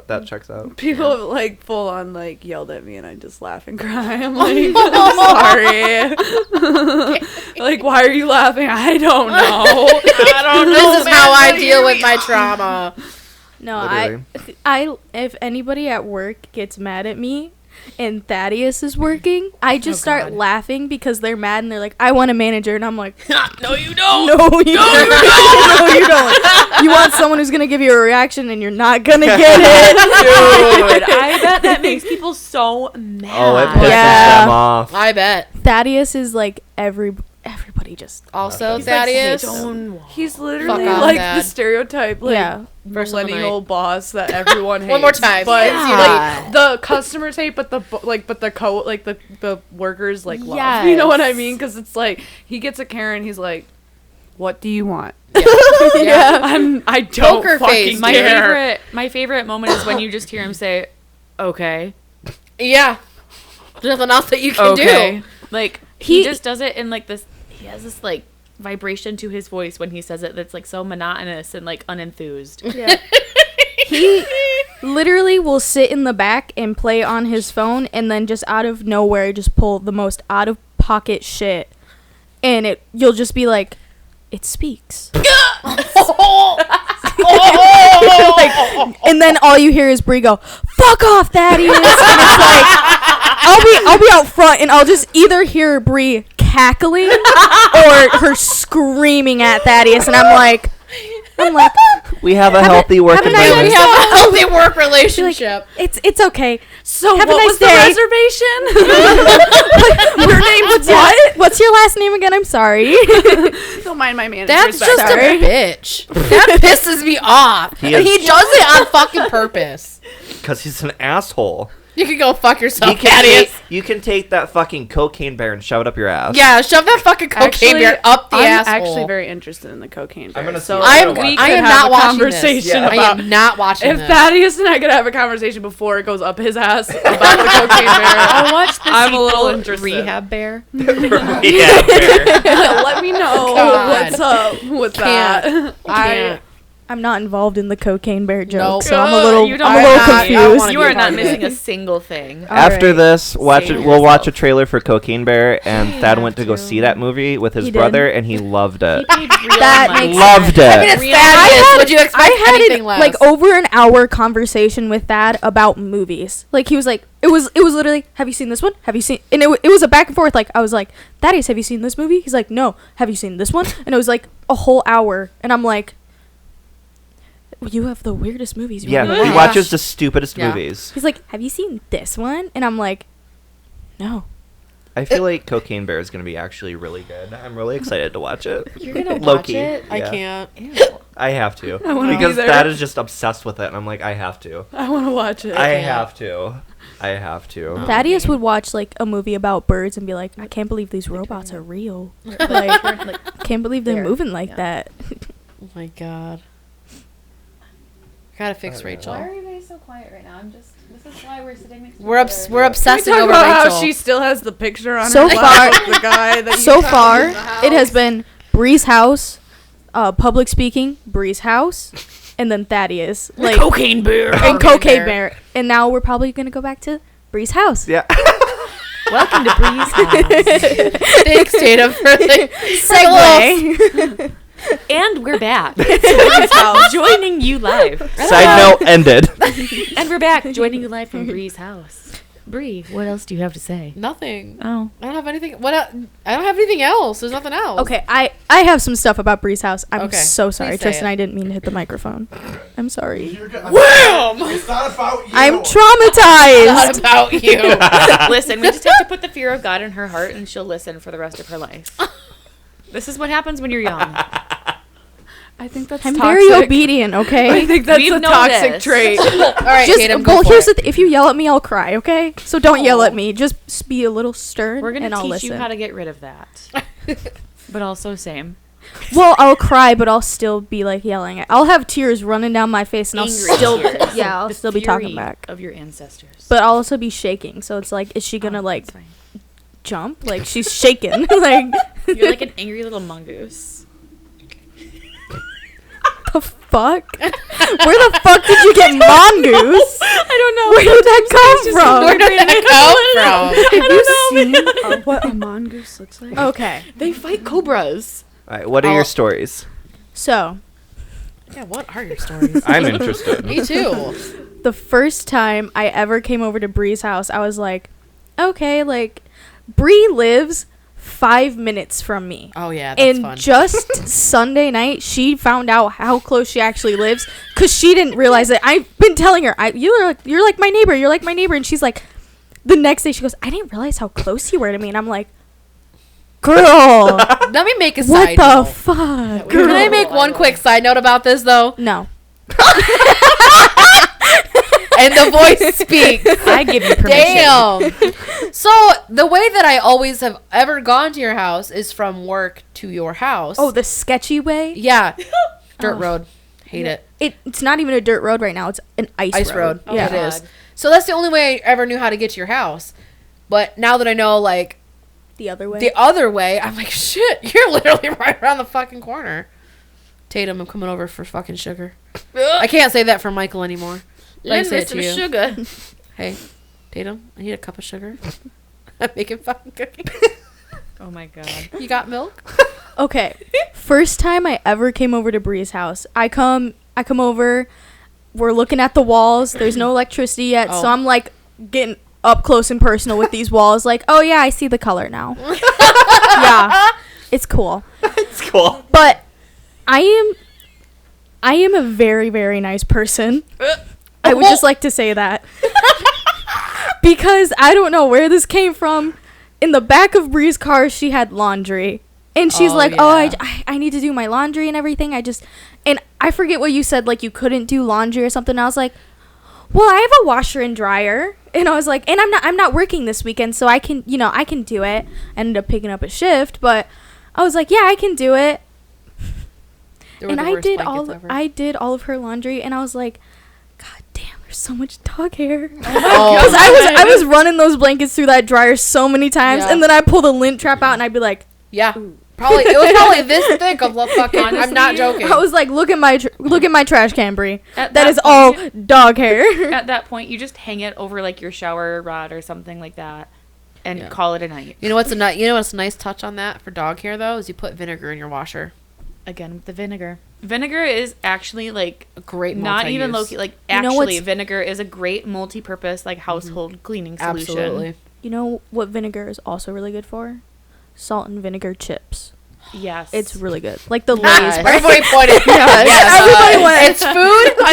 That checks out. People have like full on like yelled at me, and I just laugh and cry. I'm like, I'm sorry. Like, why are you laughing? I don't know. I don't know. This is how I deal with my trauma. No, Literally. I if anybody at work gets mad at me and Thaddeus is working, I just start laughing because they're mad and they're like, I want a manager, and I'm like, no, you don't. no, you don't. No, you don't. You want someone who's gonna give you a reaction and you're not gonna get it. Dude, I bet that makes people so mad. Oh, it pisses Yeah. them off. I bet. Thaddeus is like everybody just Also, He's like Thaddeus. Stonewall. He's literally off, like Dad. the stereotype, like Yeah. millennial boss that everyone hates. One more time. but Yeah. like the customers hate, but the the workers like love. Yes. You know what I mean? Because it's like he gets a Karen, he's like, "What do you want?" Yeah. I don't Poker fucking face. care. My favorite moment is when you just hear him say, "Okay, Yeah. There's nothing else that you can okay." do. Like he He- just does it in like this. He has this like vibration to his voice when he says it that's like so monotonous and like unenthused. Yeah. He literally will sit in the back and play on his phone and then just out of nowhere just pull the most out of pocket shit. And you'll just be like, it speaks. And then all you hear is Brie go, fuck off, Thaddeus. And it's like, I'll be out front and I'll just either hear Brie cackling or her screaming at Thaddeus. And I'm like, We have a healthy working nice We relationship. have a healthy work relationship. it's okay. So Have a what nice was the day. reservation? Your name was what? What's your last name again? I'm sorry. Don't mind my manager. That's just Sorry. a bitch. That pisses me off. He He, is- does it on fucking purpose. Because he's an asshole. You can go fuck yourself, You can, Thaddeus. you can take that fucking cocaine bear and shove it up your ass. Yeah, shove that fucking cocaine bear up the I'm asshole. actually very interested in the cocaine bear. gonna so see- I am. We I could am have not a watching conversation this. Yeah. I about am not watching if this. Thaddeus and I could have a conversation before it goes up his ass about the cocaine bear. I'll watch the I'm a sequel, little interested. Rehab Bear. Yeah, bear. Let me know God. what's up with Can't. that. Can't. I'm not involved in the cocaine bear joke, Nope. so I'm a little, You don't I'm a little want to be. confused. You are not missing a single thing. All After right. this, Save we'll watch a yourself. trailer for Cocaine Bear, and I Thad have went to go to. see that movie with his He did. brother, and he loved it. He paid real That money. makes Loved it. I mean, it's Real- Thaddeus. Would you expect I had anything it less? like over an hour conversation with Thad about movies. Like he was like, it was literally, have you seen this one? Have you seen? And it was a back and forth. Like I was like, Thaddeus, have you seen this movie? He's like, no. Have you seen this one? And it was like a whole hour, and I'm like, you have the weirdest movies. You Yeah, wanna he watch." watches the stupidest Yeah. movies. He's like, have you seen this one? And I'm like, no. I feel like Cocaine Bear is going to be actually really good. I'm really excited to watch it. You're gonna watch Low-key. it? I Yeah. can't. Ew. I have to. I wanna be Because there. Thad is just obsessed with it, and I'm like, I have to. I want to watch it. I can't. have to. I have to. Thaddeus would watch like a movie about birds and be like, I can't believe these robots are real. Like, can't believe they're There. moving like Yeah. that. Oh my god. Gotta fix Rachel. Why are you guys so quiet right now? This is why we're sitting next to We're each other. we're Can we obsessing talk over about Rachel. how she still has the picture on So her far- file of the guy that you So found far, in the house? it has been Bree's house, public speaking, Bree's house, and then Thaddeus. Like, Cocaine bear. and Cocaine Cocaine Bear. Bear. And now we're probably going to go back to Bree's house. Yeah. Welcome to Bree's house. Thanks, Tatum, for the Segue. And we're back. Bree's house, joining you live. Side note ended. And we're back, joining you live from Bree's house. Bree, what else do you have to say? Nothing. Oh. I don't have anything. I don't have anything else. There's nothing else. Okay, I have some stuff about Bree's house. I'm Okay, so sorry, please say Tristan. it. I didn't mean to hit the microphone. I'm sorry. You're good. Wham! It's not about you. I'm traumatized. Not about you. Listen, we just have to put the fear of God in her heart and she'll listen for the rest of her life. This is what happens when you're young. I think that's I'm toxic. very obedient, I okay? think that's We've a toxic noticed. trait. All right, Just Tatum, go well, for here's it. if you yell at me, I'll cry, okay? So don't yell at me. Just be a little stern, We're going and to I'll teach listen. you how to get rid of that. But also same. Well, I'll cry, but I'll still be like yelling. I'll have tears running down my face, and I'll Angry still, tears. yeah, I'll The still be talking fury back. of your ancestors. But I'll also be shaking. So it's like, is she gonna Oh, like that's fine. jump? Like she's shaking. Like You're like an angry little mongoose. the fuck? Where the fuck did you get mongoose? I don't know. Where did that come Where from? did that come from? Have you seen? What a mongoose looks like. Okay, They fight cobras. All right, what are your stories? so Yeah, what are your stories? I'm interested. Me too. the first time I ever came over to Bree's house, I was like, okay, like Bree lives 5 minutes from me. Oh yeah, that's And fun. just Sunday night, she found out how close she actually lives because she didn't realize it. I've been telling her, you're like my neighbor, you're like my neighbor. And she's like, the next day she goes, I didn't realize how close you were to me. And I'm like, girl, Let me make a what side the note. fuck? Can I make one quick side note about this though? No. And the voice speaks. I give you permission. Damn. So the way that I always have ever gone to your house is from work to your house. Oh, the sketchy way? yeah, dirt Oh. road. Hate it. It's not even a dirt road right now. It's an ice Road. Oh, Yeah. It is. God. So that's the only way I ever knew how to get to your house. But now that I know like The other way. the other way, I'm like, shit, you're literally right around the fucking corner. Tatum, I'm coming over for fucking sugar. I can't say that for Michael anymore. But I Lend say me it to some you. sugar. Hey, Tatum, I need a cup of sugar. I'm making fucking cookies. Oh my god. You got milk? Okay. First time I ever came over to Bree's house. I come over. We're looking at the walls. There's no electricity yet, so Oh. I'm like getting up close and personal with these walls. Like, oh yeah, I see the color now. Yeah, it's cool. It's cool. But I am a very, very nice person. I would just like to say that. Because I don't know where this came from. In the back of Bree's car, she had laundry. And she's Oh, like, yeah. oh, I need to do my laundry and everything. And I forget what you said, like you couldn't do laundry or something. I was like, well, I have a washer and dryer. And I was like, and I'm not working this weekend, so I can do it. I ended up picking up a shift, but I was like, yeah, I can do it. They were And the I worst did blankets ever. I did all of her laundry, and I was like, God damn, there's so much dog hair. Oh, Because I was running those blankets through that dryer so many times, Yeah. and then I pull the lint trap out, and I'd be like, yeah. Probably it was probably this thick of fucking. I'm not Honestly, joking. I was like, look at my trash can, Brie. At That is point- all dog hair. At that point, you just hang it over like your shower rod or something like that, and Yeah. call it a night. You know what's a nice touch on that for dog hair though is you put vinegar in your washer. Again with the vinegar. Vinegar is actually like A great not even multi-use. low-key. Like You know actually, what's- vinegar is a great multi-purpose like household cleaning solution. Absolutely. You know what vinegar is also really good for? Salt and vinegar chips. Yes, It's really good. Like the Yes. Lay's. Everybody pointed. Yes. Everybody went. It's food.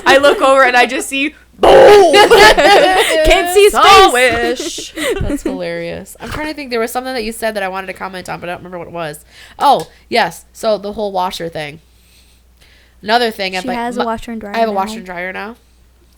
I look over, and I just see. Can't see his face. Wish. That's hilarious. I'm trying to think. There was something that you said that I wanted to comment on, but I don't remember what it was. Oh, yes. So the whole washer thing. Another thing. She has a washer and dryer. I have a now. washer and dryer now.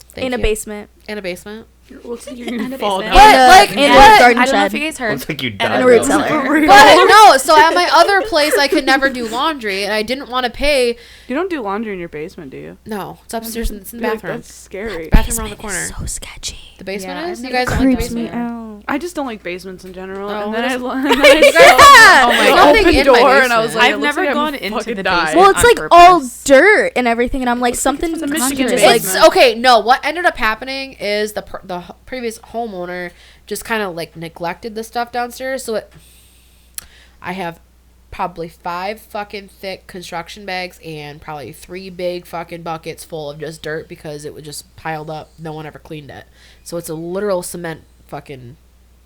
Thank in a you. basement. In a basement. Looks like you're In gonna a fall basement. down. But, like, in a what? garden I don't know shed. if you guys heard. Looks like you And died. a root though. cellar. But no. So at my other place, I could never do laundry, and I didn't want to pay. You don't do laundry in your basement, do you? No, it's upstairs. It's in the Like, bathroom. That's scary. Bathroom around the corner. So sketchy. The basement Yeah, is. I've You never guys don't like the Creeps me basement. out. I just don't like basements in general. Oh, and then I, there's- and then I saw Oh my an God. Nothing open in my door, and I was basement. like, I've it looks never like I'm gone into fucking the dying. basement. Well, it's on like all purpose. dirt and everything, and I'm like something. it's a Michigan just basement. like It's okay. No, what ended up happening is the previous homeowner just kind of like neglected the stuff downstairs. So I have probably 5 fucking thick construction bags and probably 3 big fucking buckets full of just dirt because it was just piled up. No one ever cleaned it. So it's a literal cement fucking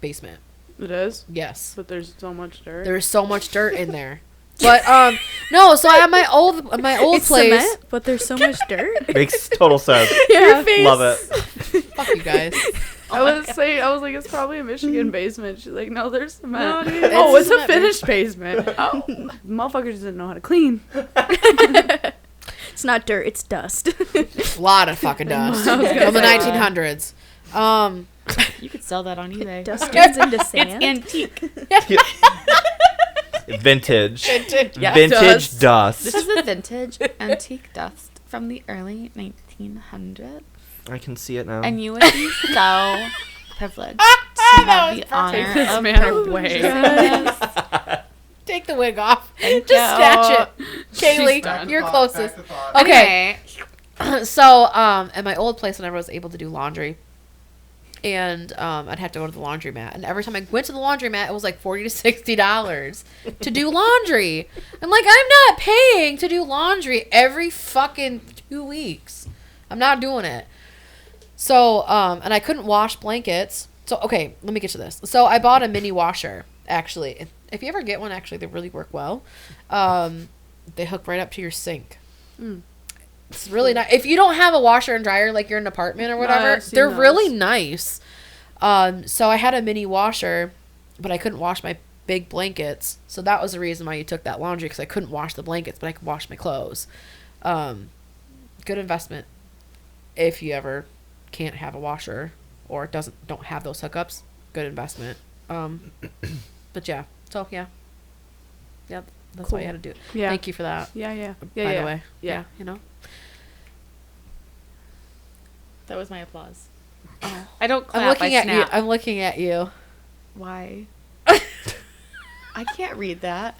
basement. It is, Yes. but there's so much dirt. There's so much dirt in there. But no, so at my old it's place. cement, but there's so much dirt. Makes total sense. Yeah. Love it. Fuck you guys. I was like, it's probably a Michigan basement. She's like, no, there's cement. No, dude, Oh, it's a cement finished basement. Oh, motherfuckers didn't know how to clean. It's not dirt. It's dust. A lot of fucking dust from the 1900s. You could sell that on eBay. Dust turns into It's sand. antique. Vintage. Yeah. Vintage dust. This is a vintage antique dust from the early 1900s, I can see it now. and you would be so privileged to have the honor This of man purchasing away. this. Take the wig off. Thank Just you. snatch it. Kaylee, done. you're Back closest. to thought. Okay. Anyway, So, at my old place, I never was able to do laundry. And I'd have to go to the laundromat. And every time I went to the laundromat, it was like $40 to $60 to do laundry. I'm like, I'm not paying to do laundry every fucking 2 weeks. I'm not doing it. So, and I couldn't wash blankets. So, okay, let me get to this. So, I bought a mini washer, actually. If you ever get one, actually, they really work well. They hook right up to your sink. It's really nice. If you don't have a washer and dryer, like you're in an apartment or whatever, I've seen they're those. really nice. So I had a mini washer, but I couldn't wash my big blankets. So that was the reason why you took that laundry, because I couldn't wash the blankets, but I could wash my clothes. Good investment if you ever can't have a washer or don't have those hookups. Good investment. But yeah. So yeah. Yep. That's why you had to do it. Yeah. Thank you for that. Yeah. By the way. Yeah. You know. that was my applause. I don't clap. I'm looking I at you. snap. I'm looking at you. Why? I can't read that.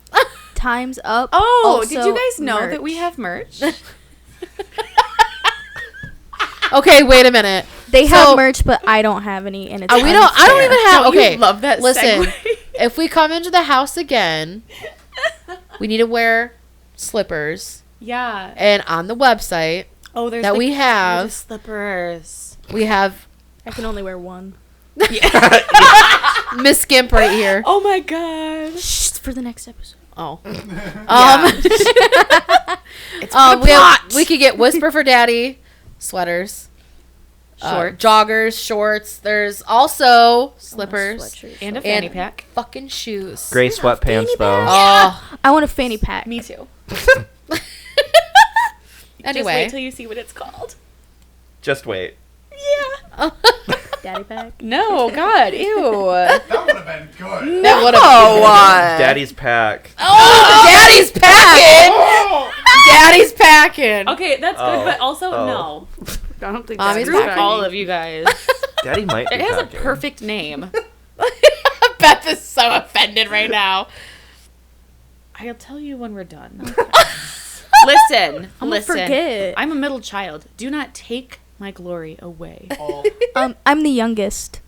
Time's up. Oh, did Also you guys know merch. that we have merch? Okay, wait a minute. They So- have merch, but I don't have any, and it's We don't. I don't unfair. even have. Don't you Okay, love that Listen, segue? if we come into the house again, we need to wear slippers. Yeah. And on the website, Oh, there's that the we have- cutest slippers. we have I can only wear one. Miss Skimp right here. Oh my god. Shh, it's for the next episode. Oh. It's We could get Whisper for Daddy sweaters, Shorts. joggers, shorts. There's also slippers Sweatshirt. and a fanny pack. fucking shoes. Gray sweatpants though. Oh. I want a fanny pack. Me too. Just Anyway. wait till you see what it's called. Just wait. Yeah. Daddy pack. No, God, ew. That would have been good. That would have Daddy's pack. Oh, Daddy's packing. Oh! Daddy's packing. Okay, that's Oh. good, but also Oh. no. I don't think Mommy's that's Screw packing. all of you guys. Daddy might be It has a packing. perfect name. Beth is so offended right now. I'll tell you when we're done. Listen. I'm gonna forget. I'm a middle child. Do not take my glory away. Oh, I'm the youngest.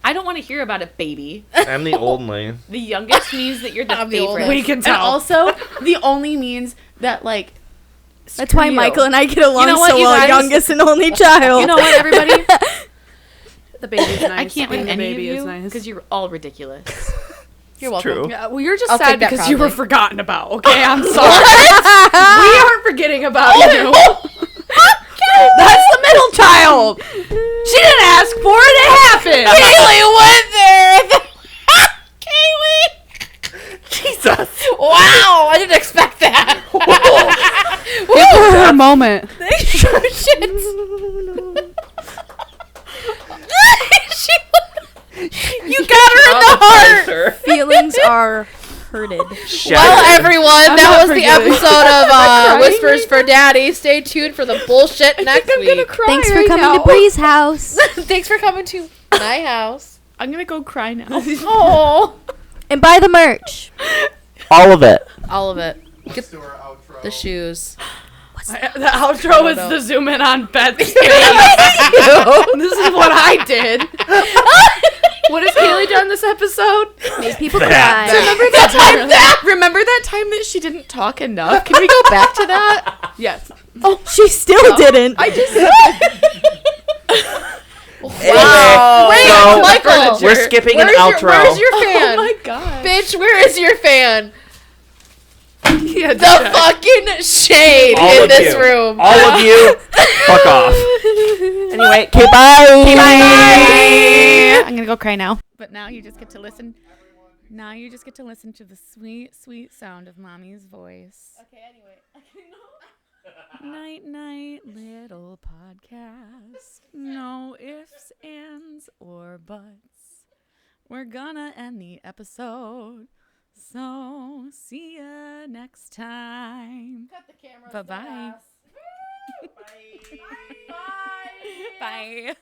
I don't want to hear about it, baby. I'm the only. The youngest means that you're the I'm the favorite. oldest. We can And tell. also, the only means that, like, That's why screw you. Michael and I get along know what, so you well. guys? Youngest and only child. You know what, everybody? The baby's nice. I can't Being with the any of baby is you nice. because you're all ridiculous. You're welcome. True. Yeah, well, you're just I'll sad take that because you were proudly. forgotten about. Okay, I'm sorry. We aren't forgetting about you. That's the middle child. She didn't ask for it. It happened. Kaylee went there. Kaylee. Jesus. Wow, I didn't expect that. Give her her moment. You got her in the heart. Feelings are hurted. Well, everyone, I'm that not was the forgetting. episode of crying? Whispers for Daddy. Stay tuned for the bullshit next week. Thanks for coming to Bree's house. Thanks for coming to my house. I'm going to go cry now. Oh, And buy the merch. All of it. all of it. let's do our outro. The shoes. The outro is know. the zoom in on Beth's face. This is what I did. What has Kaylee done this episode? Make people That. cry. Remember that time that she didn't talk enough? Can we go back to that? Yes. Oh, she still didn't. Wow. Wait, so Michael. we're skipping Where's an outro. Where's your fan? Oh my god. Bitch, where is your fan? Yeah, The fucking shade All in of this you. room. All of you, fuck off. Anyway, okay, bye. Bye. I'm gonna go cry now. But now you just get to listen. Now you just get to listen to the sweet, sweet sound of mommy's voice. Okay, anyway. Night, night, little podcast. No ifs, ands, or buts. We're gonna end the episode. So, see ya next time. Cut the camera. Bye-bye. Bye. Bye.